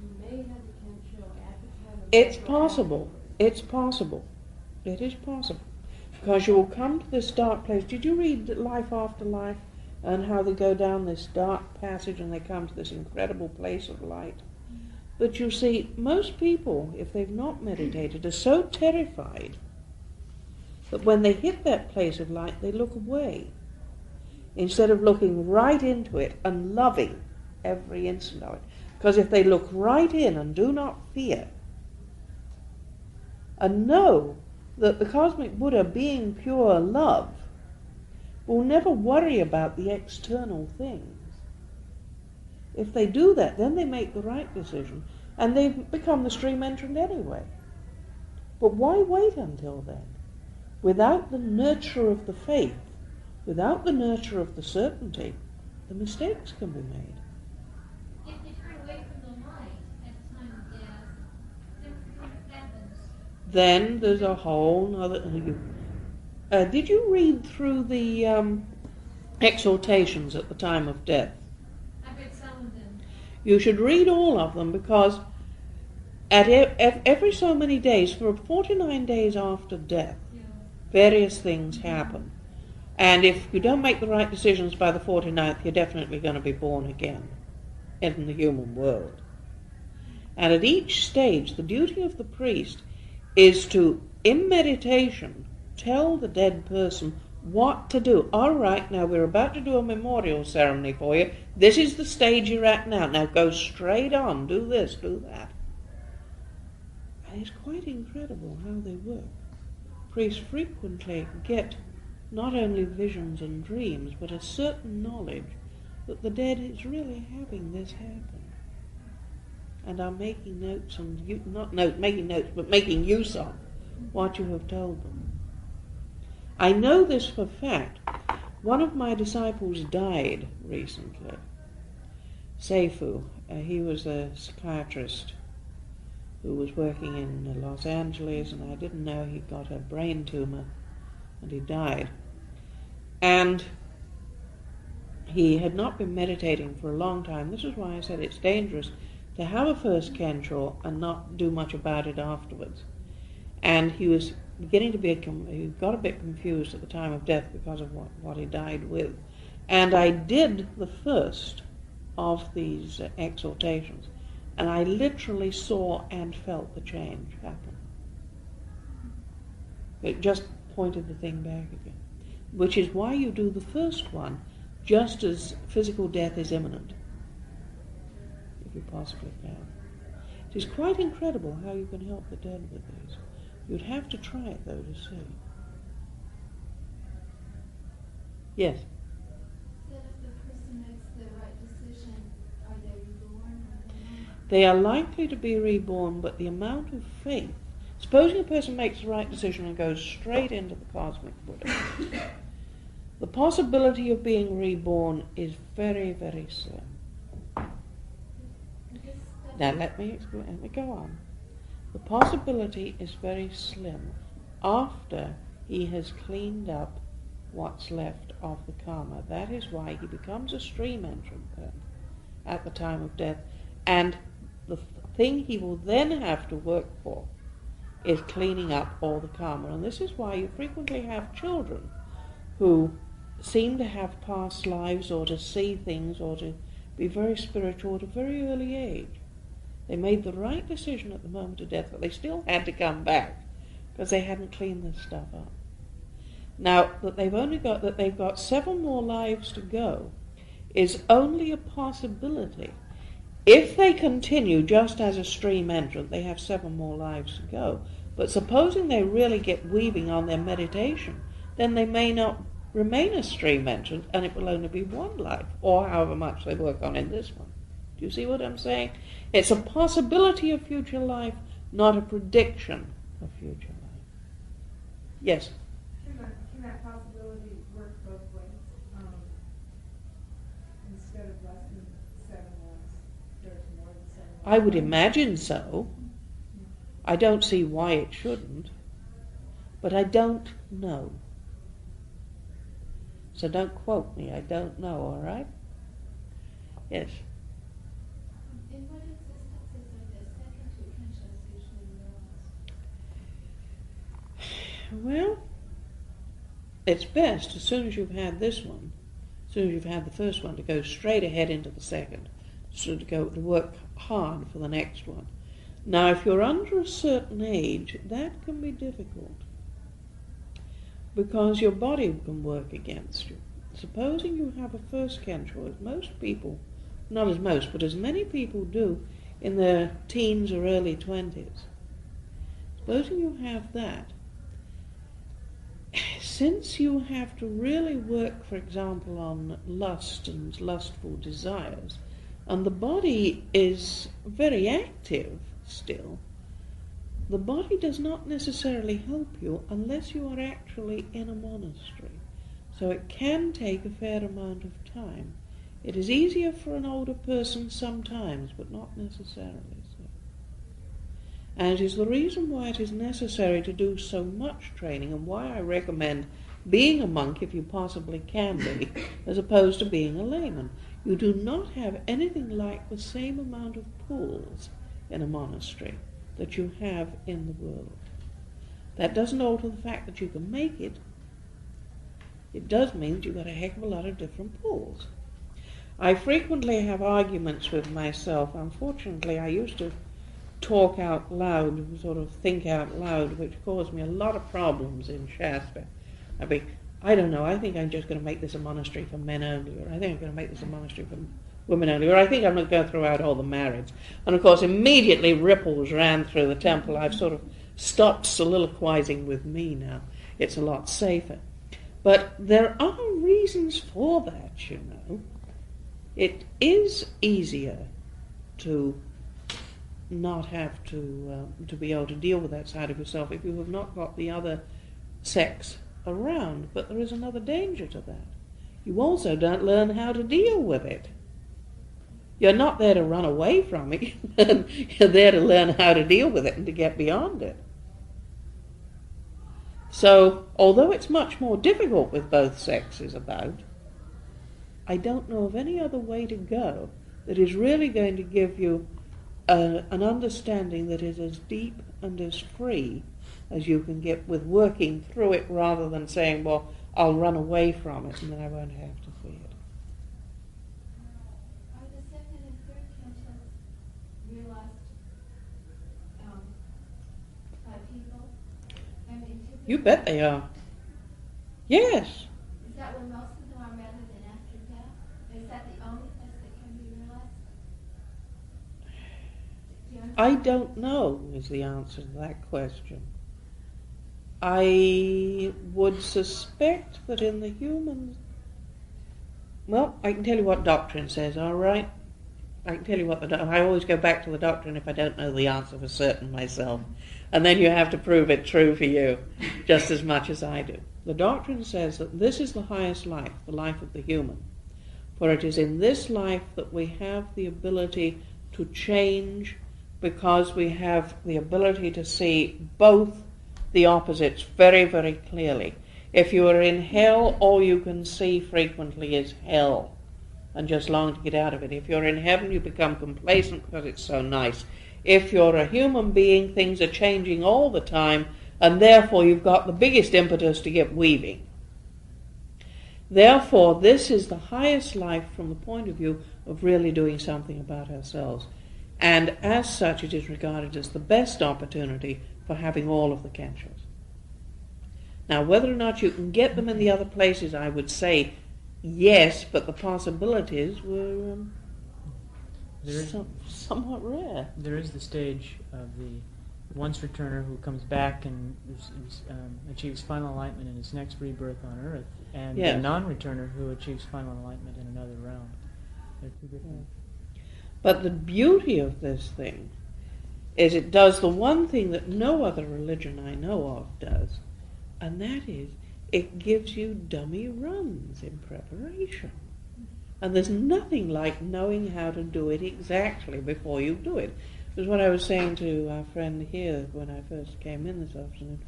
[SPEAKER 3] you may have the potential at the time of
[SPEAKER 1] It's possible. It's possible. It is possible. Because you will come to this dark place. Did you read Life After Life and how they go down this dark passage and they come to this incredible place of light? But you see, most people, if they've not meditated, are so terrified that when they hit that place of light, they look away instead of looking right into it and loving every instant of it. Because if they look right in and do not fear and know that the cosmic Buddha, being pure love, will never worry about the external things. If they do that, then they make the right decision, and they've become the stream entrant anyway. But why wait until then? Without the nurture of the faith, without the nurture of the certainty, the mistakes can be made. then there's a whole other... did you read through the exhortations at the time of death?
[SPEAKER 3] I read some of them.
[SPEAKER 1] You should read all of them, because at every so many days, for 49 days after death,
[SPEAKER 3] Yeah.
[SPEAKER 1] various things happen. And if you don't make the right decisions by the 49th, you're definitely going to be born again in the human world. And at each stage, the duty of the priest is to, in meditation, tell the dead person what to do. All right, now we're about to do a memorial ceremony for you. This is the stage you're at now. Now go straight on. Do this, do that. And it's quite incredible how they work. Priests frequently get not only visions and dreams, but a certain knowledge that the dead is really having this happen, and are making notes, and making use of what you have told them. I know this for fact. One of my disciples died recently. Seifu, he was a psychiatrist who was working in Los Angeles, and I didn't know he got a brain tumor, and he died. And he had not been meditating for a long time. This is why I said it's dangerous to have a first kensho and not do much about it afterwards. And he was beginning to he got a bit confused at the time of death because of what he died with. And I did the first of these exhortations, and I literally saw and felt the change happen. It just pointed the thing back again, which is why you do the first one just as physical death is imminent, if you possibly can. It is quite incredible how you can help the dead with these. You'd have to try it, though, to see. Yes?
[SPEAKER 3] So if the person makes the right decision, are they reborn or not?
[SPEAKER 1] They are likely to be reborn, but the amount of faith... Supposing a person makes the right decision and goes straight into the cosmic Buddha, the possibility of being reborn is very, very slim. Now let me explain. Let me go on. The possibility is very slim after he has cleaned up what's left of the karma. That is why he becomes a stream entrant then, at the time of death. And the thing he will then have to work for is cleaning up all the karma. And this is why you frequently have children who seem to have past lives, or to see things, or to be very spiritual at a very early age. They made the right decision at the moment of death, but they still had to come back because they hadn't cleaned this stuff up. Now, that they've got 7 more lives to go is only a possibility. If they continue just as a stream entrant, they have 7 more lives to go. But supposing they really get weaving on their meditation, then they may not remain a stream entrant, and it will only be 1 life, or however much they work on in this one. Do you see what I'm saying? It's a possibility of future life, not a prediction of future life. Yes?
[SPEAKER 2] Can that possibility work both ways? Instead of less than 7 lives, there's more than 7 lives?
[SPEAKER 1] I would imagine so. I don't see why it shouldn't, but I don't know. So don't quote me, I don't know, all right? Yes?
[SPEAKER 3] In what existences are the second 2 kenshas usually realized?
[SPEAKER 1] Well, it's best, as soon as you've had this one, as soon as you've had the first one, to go straight ahead into the second, so to work hard for the next one. Now, if you're under a certain age, that can be difficult, because your body can work against you. Supposing you have a first kensho, as most people, not as most, but as many people do in their teens or early 20s. Supposing you have that, since you have to really work, for example, on lust and lustful desires, and the body is very active still, the body does not necessarily help you unless you are actually in a monastery. So it can take a fair amount of time. It is easier for an older person sometimes, but not necessarily so. And it is the reason why it is necessary to do so much training, and why I recommend being a monk if you possibly can be, as opposed to being a layman. You do not have anything like the same amount of pools in a monastery that you have in the world. That doesn't alter the fact that you can make it. It does mean that you've got a heck of a lot of different pools. I frequently have arguments with myself. Unfortunately, I used to talk out loud, sort of think out loud, which caused me a lot of problems in Shasta. I don't know, I think I'm just going to make this a monastery for men only, or I think I'm going to make this a monastery for women only, or I think I'm going to go throughout all the marrieds. And of course, immediately ripples ran through the temple. I've sort of stopped soliloquizing with me now. It's a lot safer. But there are reasons for that, you know. It is easier to not have to be able to deal with that side of yourself if you have not got the other sex around. But there is another danger to that. You also don't learn how to deal with it. You're not there to run away from it. You're there to learn how to deal with it and to get beyond it. So, although it's much more difficult with both sexes about, I don't know of any other way to go that is really going to give you an understanding that is as deep and as free as you can get with working through it, rather than saying, well, I'll run away from it and then I won't have to see it.
[SPEAKER 3] Are the second and third cantos realized by people? I mean, typically,
[SPEAKER 1] You bet they are. Yes.
[SPEAKER 3] is that when most of them are, rather than after death? Is that the only place that can be realized? Do you understand?
[SPEAKER 1] I don't know is the answer to that question. I would suspect that in the human... Well, I can tell you what doctrine says, all right? I can tell you what I always go back to the doctrine if I don't know the answer for certain myself. And then you have to prove it true for you, just as much as I do. The doctrine says that this is the highest life, the life of the human. For it is in this life that we have the ability to change, because we have the ability to see both the opposites very, very clearly. If you are in hell, all you can see frequently is hell and just long to get out of it. If you're in heaven, you become complacent because it's so nice. If you're a human being, things are changing all the time, and therefore you've got the biggest impetus to get weaving. Therefore, this is the highest life from the point of view of really doing something about ourselves. And as such, it is regarded as the best opportunity for having all of the kanchas. Now, whether or not you can get them in the other places, I would say yes, but the possibilities were somewhat rare.
[SPEAKER 4] There is the stage of the once returner who comes back and achieves final enlightenment in his next rebirth on Earth, and
[SPEAKER 1] Yes.
[SPEAKER 4] the non-returner who achieves final enlightenment in another realm. They're two different.
[SPEAKER 1] But the beauty of this thing is it does the one thing that no other religion I know of does, and that is it gives you dummy runs in preparation. And there's nothing like knowing how to do it exactly before you do it. It was what I was saying to our friend here when I first came in this afternoon.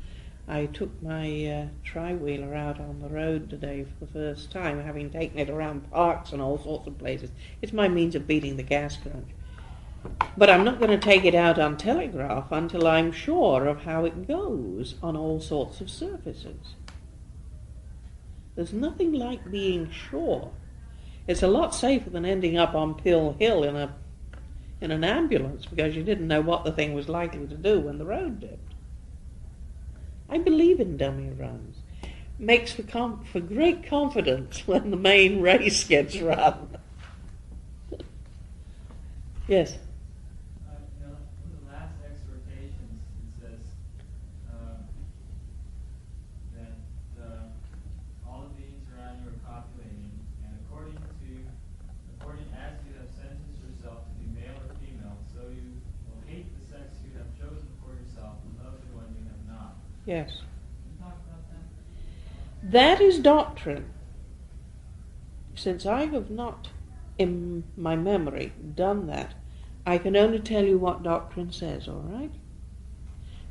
[SPEAKER 1] I took my tri-wheeler out on the road today for the first time, having taken it around parks and all sorts of places. It's my means of beating the gas crunch. But I'm not going to take it out on telegraph until I'm sure of how it goes on all sorts of surfaces. There's nothing like being sure. It's a lot safer than ending up on Pill Hill in an ambulance because you didn't know what the thing was likely to do when the road dipped. I believe in dummy runs. Makes for great confidence when the main race gets run. Yes?
[SPEAKER 5] One of the last exhortations, it says that all the beings around you are copulating, and according as you have sentenced yourself to be male or female, so you will hate the sex you have chosen for yourself and love the one you have not.
[SPEAKER 1] Yes.
[SPEAKER 5] Can you talk about that?
[SPEAKER 1] That is doctrine. Since I have not, in my memory, done that, I can only tell you what doctrine says, all right?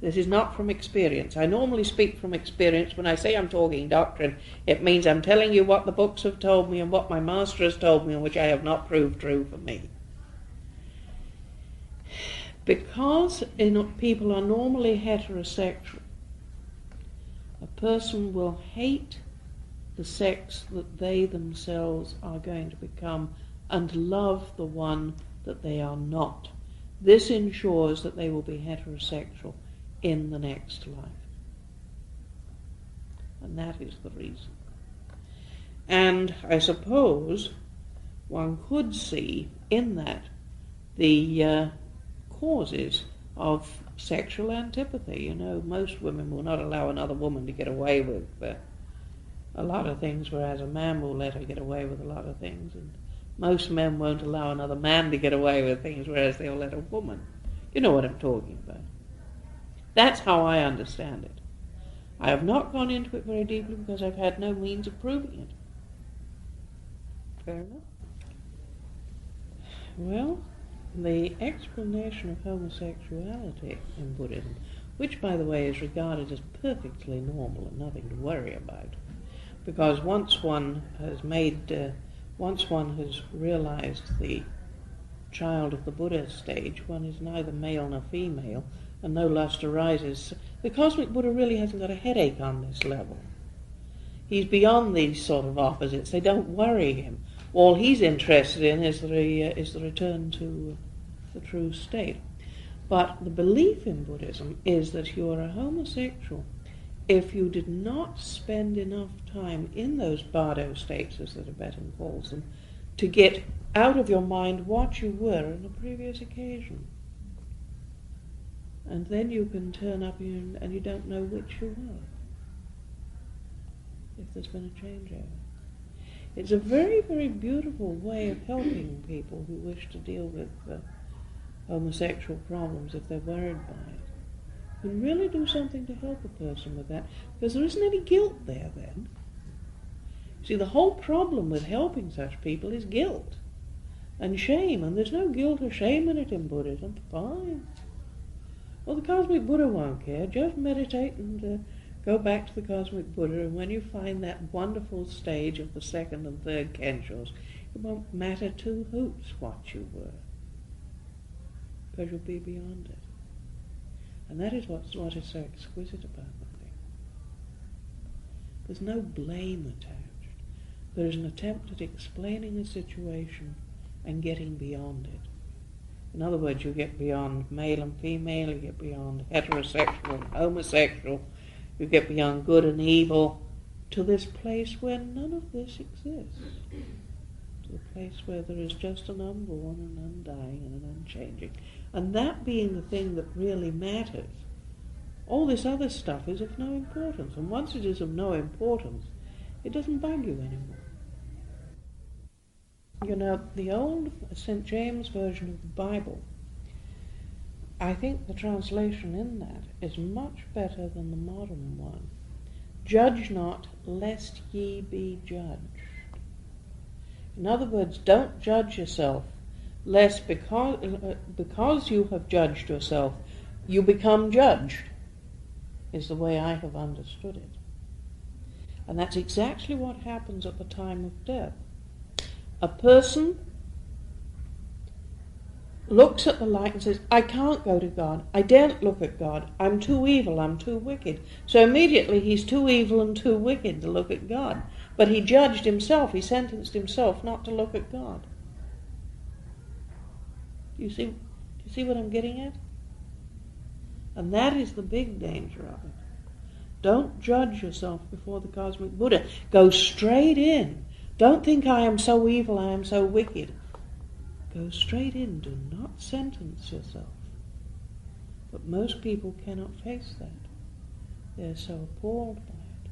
[SPEAKER 1] This is not from experience. I normally speak from experience. When I say I'm talking doctrine, it means I'm telling you what the books have told me and what my master has told me and which I have not proved true for me. Because people are normally heterosexual, a person will hate the sex that they themselves are going to become and love the one that they are not. This ensures that they will be heterosexual in the next life. And that is the reason. And I suppose one could see in that the causes of sexual antipathy. You know, most women will not allow another woman to get away with a lot of things, whereas a man will let her get away with a lot of things. And most men won't allow another man to get away with things, whereas they'll let a woman. You know what I'm talking about. That's how I understand it. I have not gone into it very deeply because I've had no means of proving it. Fair enough. Well, the explanation of homosexuality in Buddhism, which, by the way, is regarded as perfectly normal and nothing to worry about, because once one has realized the child of the Buddha stage, one is neither male nor female, and no lust arises. The cosmic Buddha really hasn't got a headache on this level. He's beyond these sort of opposites. They don't worry him. All he's interested in is the return to the true state. But the belief in Buddhism is that you are a homosexual if you did not spend enough time in those bardo states, as the Tibetan calls them, to get out of your mind what you were on a previous occasion. And then you can turn up and you don't know which you were, if there's been a changeover. It's a very, very beautiful way of helping people who wish to deal with homosexual problems if they're worried by it. You can really do something to help a person with that, because there isn't any guilt there then. See, the whole problem with helping such people is guilt and shame, and there's no guilt or shame in it in Buddhism. Fine. Well, the cosmic Buddha won't care. Just meditate and go back to the cosmic Buddha, and when you find that wonderful stage of the second and third kenshos, it won't matter two hoots what you were, because you'll be beyond it. And that is what is so exquisite about the thing. There's no blame attached. There is an attempt at explaining a situation and getting beyond it. In other words, you get beyond male and female, you get beyond heterosexual and homosexual, you get beyond good and evil, to this place where none of this exists. To the place where there is just an unborn and undying and an unchanging. And that being the thing that really matters, all this other stuff is of no importance. And once it is of no importance, it doesn't bug you anymore. You know, the old St. James version of the Bible, I think the translation in that is much better than the modern one. Judge not, lest ye be judged. In other words, don't judge yourself, lest because you have judged yourself, you become judged, is the way I have understood it. And that's exactly what happens at the time of death. A person looks at the light and says, I can't go to God, I daren't look at God, I'm too evil, I'm too wicked. So immediately he's too evil and too wicked to look at God. But he judged himself, he sentenced himself not to look at God. Do you see what I'm getting at? And that is the big danger of it. Don't judge yourself before the cosmic Buddha. Go straight in. Don't think I am so evil, I am so wicked. Go straight in. Do not sentence yourself. But most people cannot face that. They're so appalled by it.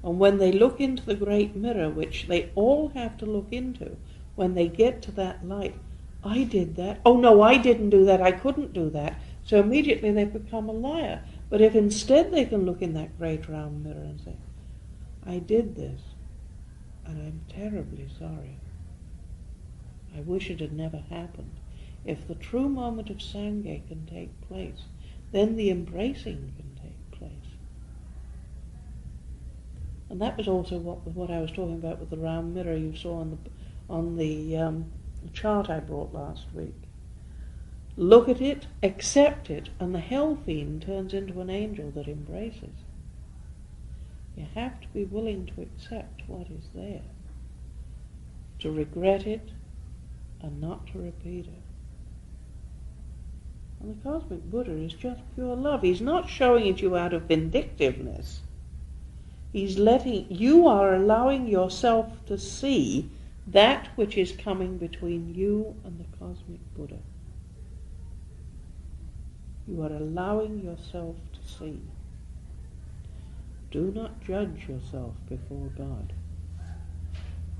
[SPEAKER 1] And when they look into the great mirror, which they all have to look into, when they get to that light, I did that. Oh no, I didn't do that. I couldn't do that. So immediately they become a liar. But if instead they can look in that great round mirror and say, I did this, and I'm terribly sorry. I wish it had never happened. If the true moment of Sangha can take place, then the embracing can take place. And that was also what I was talking about with the round mirror you saw on the chart I brought last week. Look at it, accept it, and the hell fiend turns into an angel that embraces. You have to be willing to accept what is there, to regret it, and not to repeat it. And the cosmic Buddha is just pure love. He's not showing it you out of vindictiveness. You are allowing yourself to see that which is coming between you and the cosmic Buddha. You are allowing yourself to see. Do not judge yourself before God,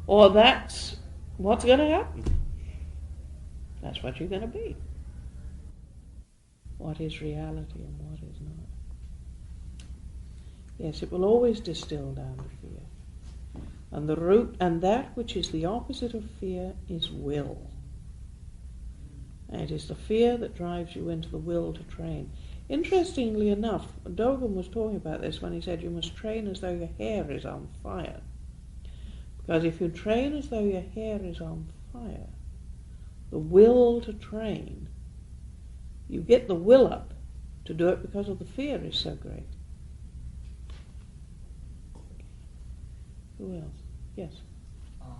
[SPEAKER 1] or that's what's going to happen. That's what you're going to be. What is reality and what is not? Yes, it will always distill down to fear. And the root, and that which is the opposite of fear is will. And it is the fear that drives you into the will to train. Interestingly enough, Dogen was talking about this when he said you must train as though your hair is on fire. Because if you train as though your hair is on fire, the will to train, you get the will up to do it because of the fear is so great. Who else? Yes.
[SPEAKER 6] I've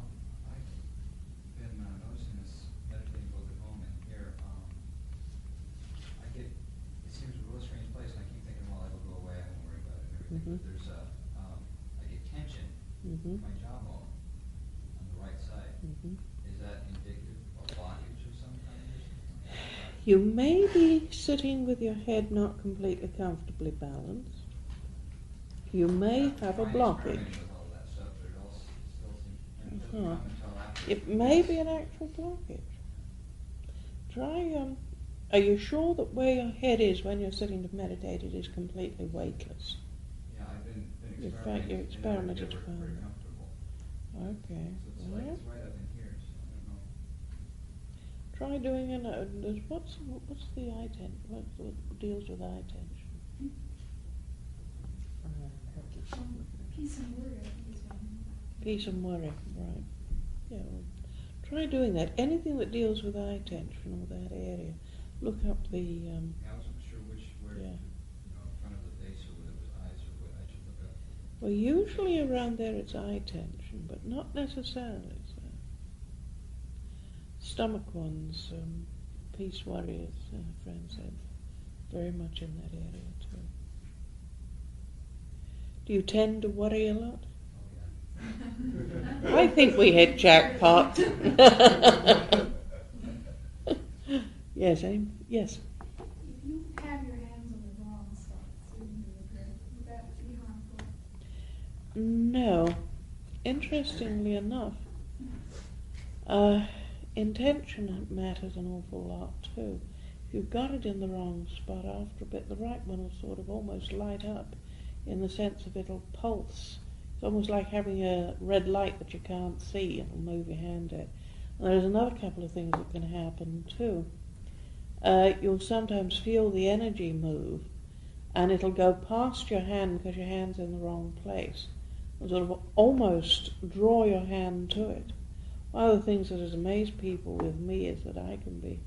[SPEAKER 6] been noticing this, meditating both at home and here. It seems a real strange place, and I keep thinking, well, it'll go away, I won't worry about it and everything.
[SPEAKER 1] Mm-hmm.
[SPEAKER 6] But I get tension in my jawbone on the right side.
[SPEAKER 1] Mm-hmm.
[SPEAKER 6] Is that indicative of blockage of some kind or something?
[SPEAKER 1] You may be sitting with your head not completely comfortably balanced. You may have a blockage. It may be an actual blockage. Try, are you sure that where your head is when you're sitting to meditate it is completely weightless?
[SPEAKER 6] Yeah, I've been
[SPEAKER 1] In
[SPEAKER 6] experimenting.
[SPEAKER 1] fact, you experimented to find
[SPEAKER 6] very
[SPEAKER 1] that.
[SPEAKER 6] comfortable.
[SPEAKER 1] Okay.
[SPEAKER 6] So it's like it's right up in here, so I don't know.
[SPEAKER 1] Try doing what's the eye tension? What deals with eye tension?
[SPEAKER 2] Peace and worry, I think is one.
[SPEAKER 1] Peace and worry, right. Yeah, well, try doing that. Anything that deals with eye tension or that area, look up the...
[SPEAKER 6] I wasn't sure where,
[SPEAKER 1] yeah.
[SPEAKER 6] In front of the face or whether it was eyes or what I should look up.
[SPEAKER 1] Well, usually around there it's eye tension, but not necessarily so. Stomach ones, peace warriors, friends said, very much in that area too. Do you tend to worry a lot? I think we hit jackpot. Yes, Aim? Yes.
[SPEAKER 2] If you have your hands on the wrong spot, would that be harmful?
[SPEAKER 1] No. Interestingly enough, intention matters an awful lot too. If you've got it in the wrong spot, after a bit the right one will sort of almost light up in the sense of it'll pulse. It's almost like having a red light that you can't see. It'll move your hand out. And there's another couple of things that can happen too. You'll sometimes feel the energy move, and it'll go past your hand because your hand's in the wrong place. And sort of almost draw your hand to it. One of the things that has amazed people with me is that I can be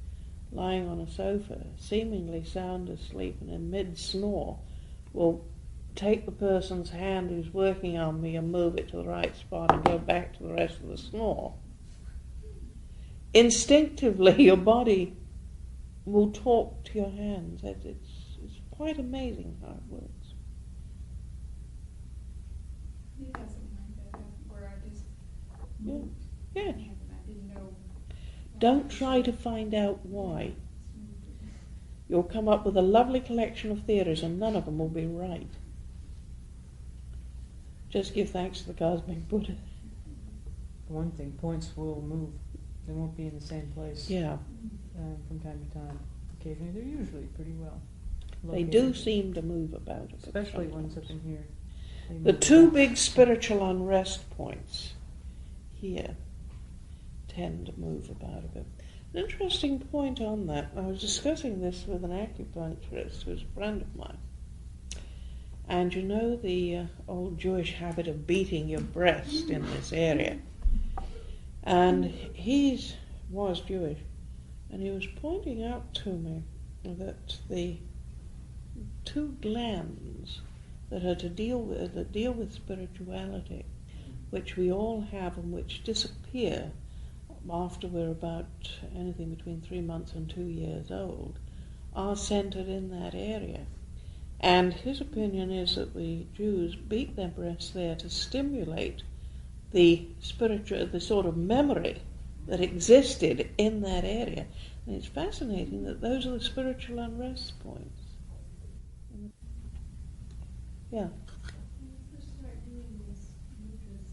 [SPEAKER 1] lying on a sofa, seemingly sound asleep, and in mid-snore will take the person's hand who's working on me and move it to the right spot and go back to the rest of the snore. Instinctively, your body will talk to your hands. It's quite amazing how it works.
[SPEAKER 2] We've had something like that where I just
[SPEAKER 1] Yeah.
[SPEAKER 2] moved.
[SPEAKER 1] Yes.
[SPEAKER 2] And I didn't know.
[SPEAKER 1] Don't try to find out why. You'll come up with a lovely collection of theories and none of them will be right. Just give thanks to the cosmic Buddha.
[SPEAKER 4] For one thing, points will move. They won't be in the same place
[SPEAKER 1] Yeah,
[SPEAKER 4] from time to time. Occasionally, they're usually pretty well
[SPEAKER 1] they
[SPEAKER 4] located.
[SPEAKER 1] do seem to move about a bit
[SPEAKER 4] Especially ones up
[SPEAKER 1] sometimes.
[SPEAKER 4] in here. They
[SPEAKER 1] The
[SPEAKER 4] move
[SPEAKER 1] two
[SPEAKER 4] about.
[SPEAKER 1] big spiritual unrest points here tend to move about a bit. An interesting point on that. I was discussing this with an acupuncturist who's a friend of mine. And you know the old Jewish habit of beating your breast in this area. And he was Jewish. And he was pointing out to me that the two glands that are that deal with spirituality, which we all have and which disappear after we're about anything between 3 months and 2 years old, are centered in that area. And his opinion is that the Jews beat their breasts there to stimulate the sort of memory that existed in that area. And it's fascinating that those are the spiritual unrest points. Yeah.
[SPEAKER 3] When you first start doing this mudras,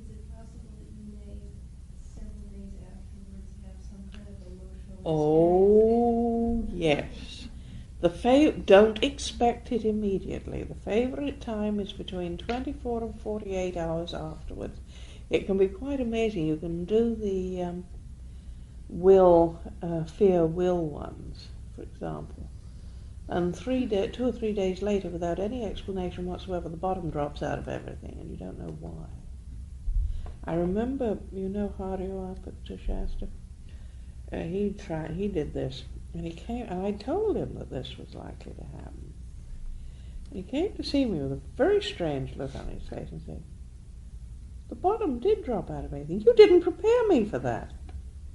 [SPEAKER 3] is it possible that you may, several days afterwards, have some kind of emotional
[SPEAKER 1] Oh,
[SPEAKER 3] experience?
[SPEAKER 1] yes. Don't expect it immediately. The favourite time is between 24 and 48 hours afterwards. It can be quite amazing. You can do the fear will ones, for example. And 2 or 3 days later, without any explanation whatsoever, the bottom drops out of everything, and you don't know why. I remember, you know Hario up at Shasta? He did this, and he came, and I told him that this was likely to happen. And he came to see me with a very strange look on his face and said, "The bottom did drop out of everything. You didn't prepare me for that."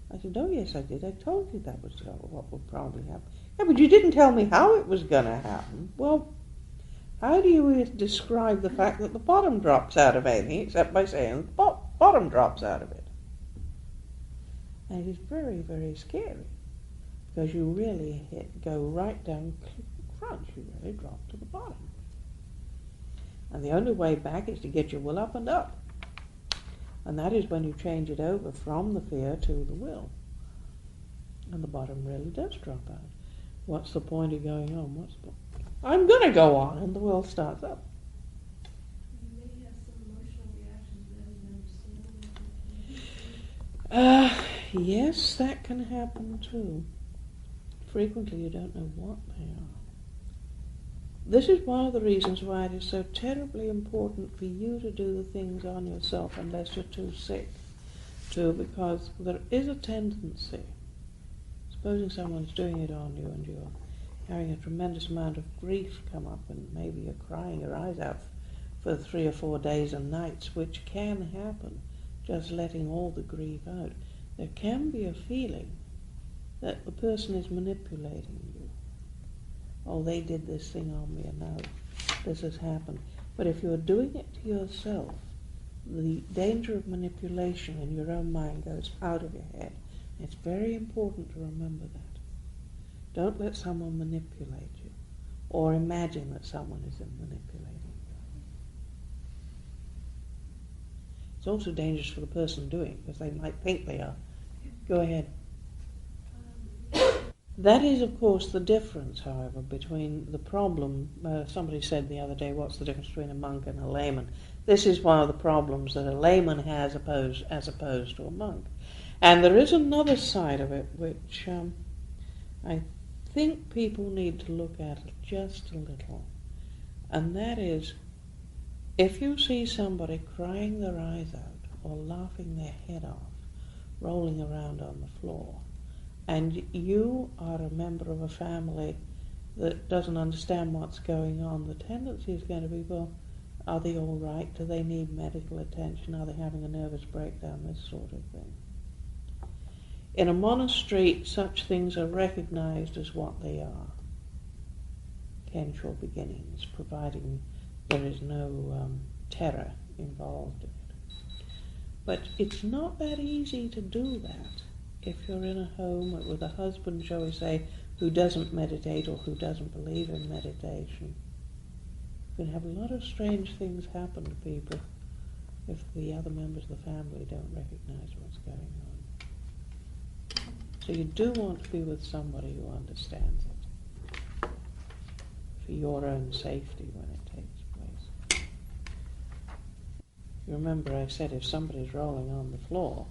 [SPEAKER 1] I said, "Oh, yes, I did. I told you that was what would probably happen." "Yeah, but you didn't tell me how it was going to happen." "Well, how do you describe the fact that the bottom drops out of anything except by saying the bottom drops out of it?" And it is very, very scary, because you really go right down crunch. You really drop to the bottom. And the only way back is to get your will up and up. And that is when you change it over from the fear to the will. And the bottom really does drop out. What's the point of going on? I'm going to go on, and the will starts up.
[SPEAKER 3] You may have some emotional reactions without even understanding.
[SPEAKER 1] Yes, that can happen too. Frequently you don't know what they are. This is one of the reasons why it is so terribly important for you to do the things on yourself unless you're too sick to, because there is a tendency, supposing someone's doing it on you and you're having a tremendous amount of grief come up and maybe you're crying your eyes out for 3 or 4 days and nights, which can happen, just letting all the grief out. There can be a feeling that the person is manipulating you. "Oh, they did this thing on me and now this has happened." But if you're doing it to yourself, the danger of manipulation in your own mind goes out of your head. It's very important to remember that. Don't let someone manipulate you or imagine that someone is manipulating you. It's also dangerous for the person doing it because they might think they are. Go ahead. That is, of course, the difference, however, between the problem. Somebody said the other day, what's the difference between a monk and a layman? This is one of the problems that a layman has as opposed to a monk. And there is another side of it which I think people need to look at just a little. And that is, if you see somebody crying their eyes out or laughing their head off, rolling around on the floor, and you are a member of a family that doesn't understand what's going on, the tendency is going to be, well, are they all right? Do they need medical attention? Are they having a nervous breakdown? This sort of thing. In a monastery, such things are recognized as what they are. Kensho beginnings, providing there is no terror involved in it. But it's not that easy to do that if you're in a home with a husband, shall we say, who doesn't meditate or who doesn't believe in meditation. You can have a lot of strange things happen to people if the other members of the family don't recognize what's going on. So you do want to be with somebody who understands it, for your own safety when it takes place. You remember I said if somebody's rolling on the floor,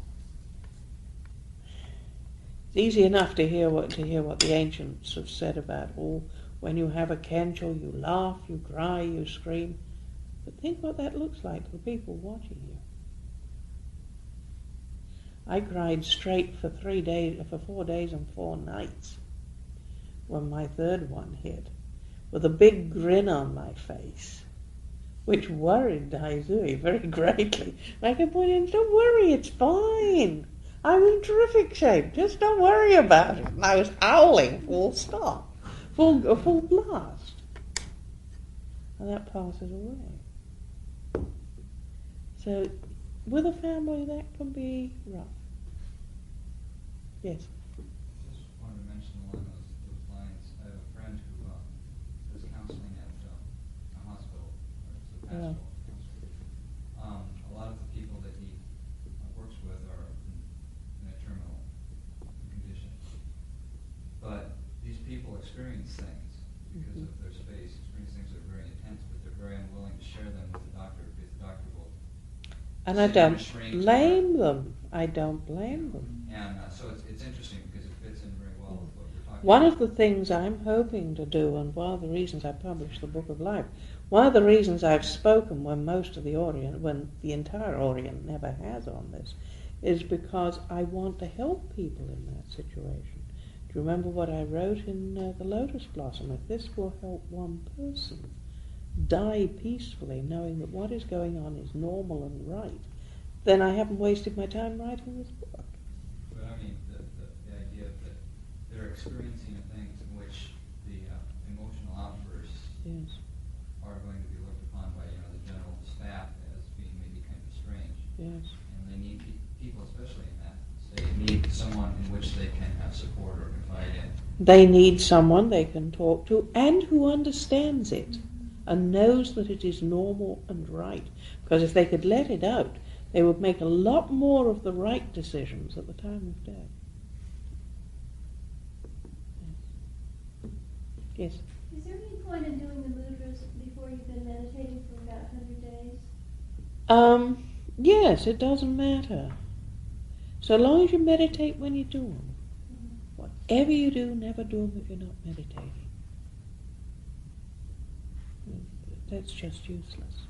[SPEAKER 1] It's easy enough to hear what the ancients have said about, when you have a kencho, you laugh, you cry, you scream. But think what that looks like to the people watching you. I cried straight for 4 days and 4 nights when my third one hit, with a big grin on my face, which worried Daizui very greatly. I kept pointing, don't worry, it's fine. I'm in terrific shape, just don't worry about it. And I was howling full stop, full blast. And that passes away. So, with a family, that can be rough. Yes?
[SPEAKER 6] Just wanted to mention along those lines. I have a friend who does counseling at a hospital, or it's a pastoral counselor. A lot of the people that he works with are in a terminal condition. But these people experience things because of their space, experience things that are very intense, but they're very unwilling to share them with the doctor because the doctor will.
[SPEAKER 1] And I don't blame them. I don't blame them.
[SPEAKER 6] And so it's interesting because it fits in very well with what we're talking about.
[SPEAKER 1] One of the things I'm hoping to do, and one of the reasons I published the Book of Life, one of the reasons I've spoken when the entire Orient never has on this, is because I want to help people in that situation. Do you remember what I wrote in the Lotus Blossom? If this will help one person die peacefully, knowing that what is going on is normal and right, then I haven't wasted my time writing this book.
[SPEAKER 6] But I mean, the idea that they're experiencing things in which the emotional outbursts are going to be looked upon by the general staff as being maybe kind of strange.
[SPEAKER 1] Yes.
[SPEAKER 6] And they need people, especially in that state, need someone in which they can have support or confide in.
[SPEAKER 1] They need someone they can talk to and who understands it and knows that it is normal and right. Because if they could let it out, they would make a lot more of the right decisions at the time of death. Yes?
[SPEAKER 3] Is there any point in doing the mudras before you've been meditating for about 100 days?
[SPEAKER 1] Yes, it doesn't matter. So long as you meditate when you do them. Whatever you do, never do them if you're not meditating. That's just useless.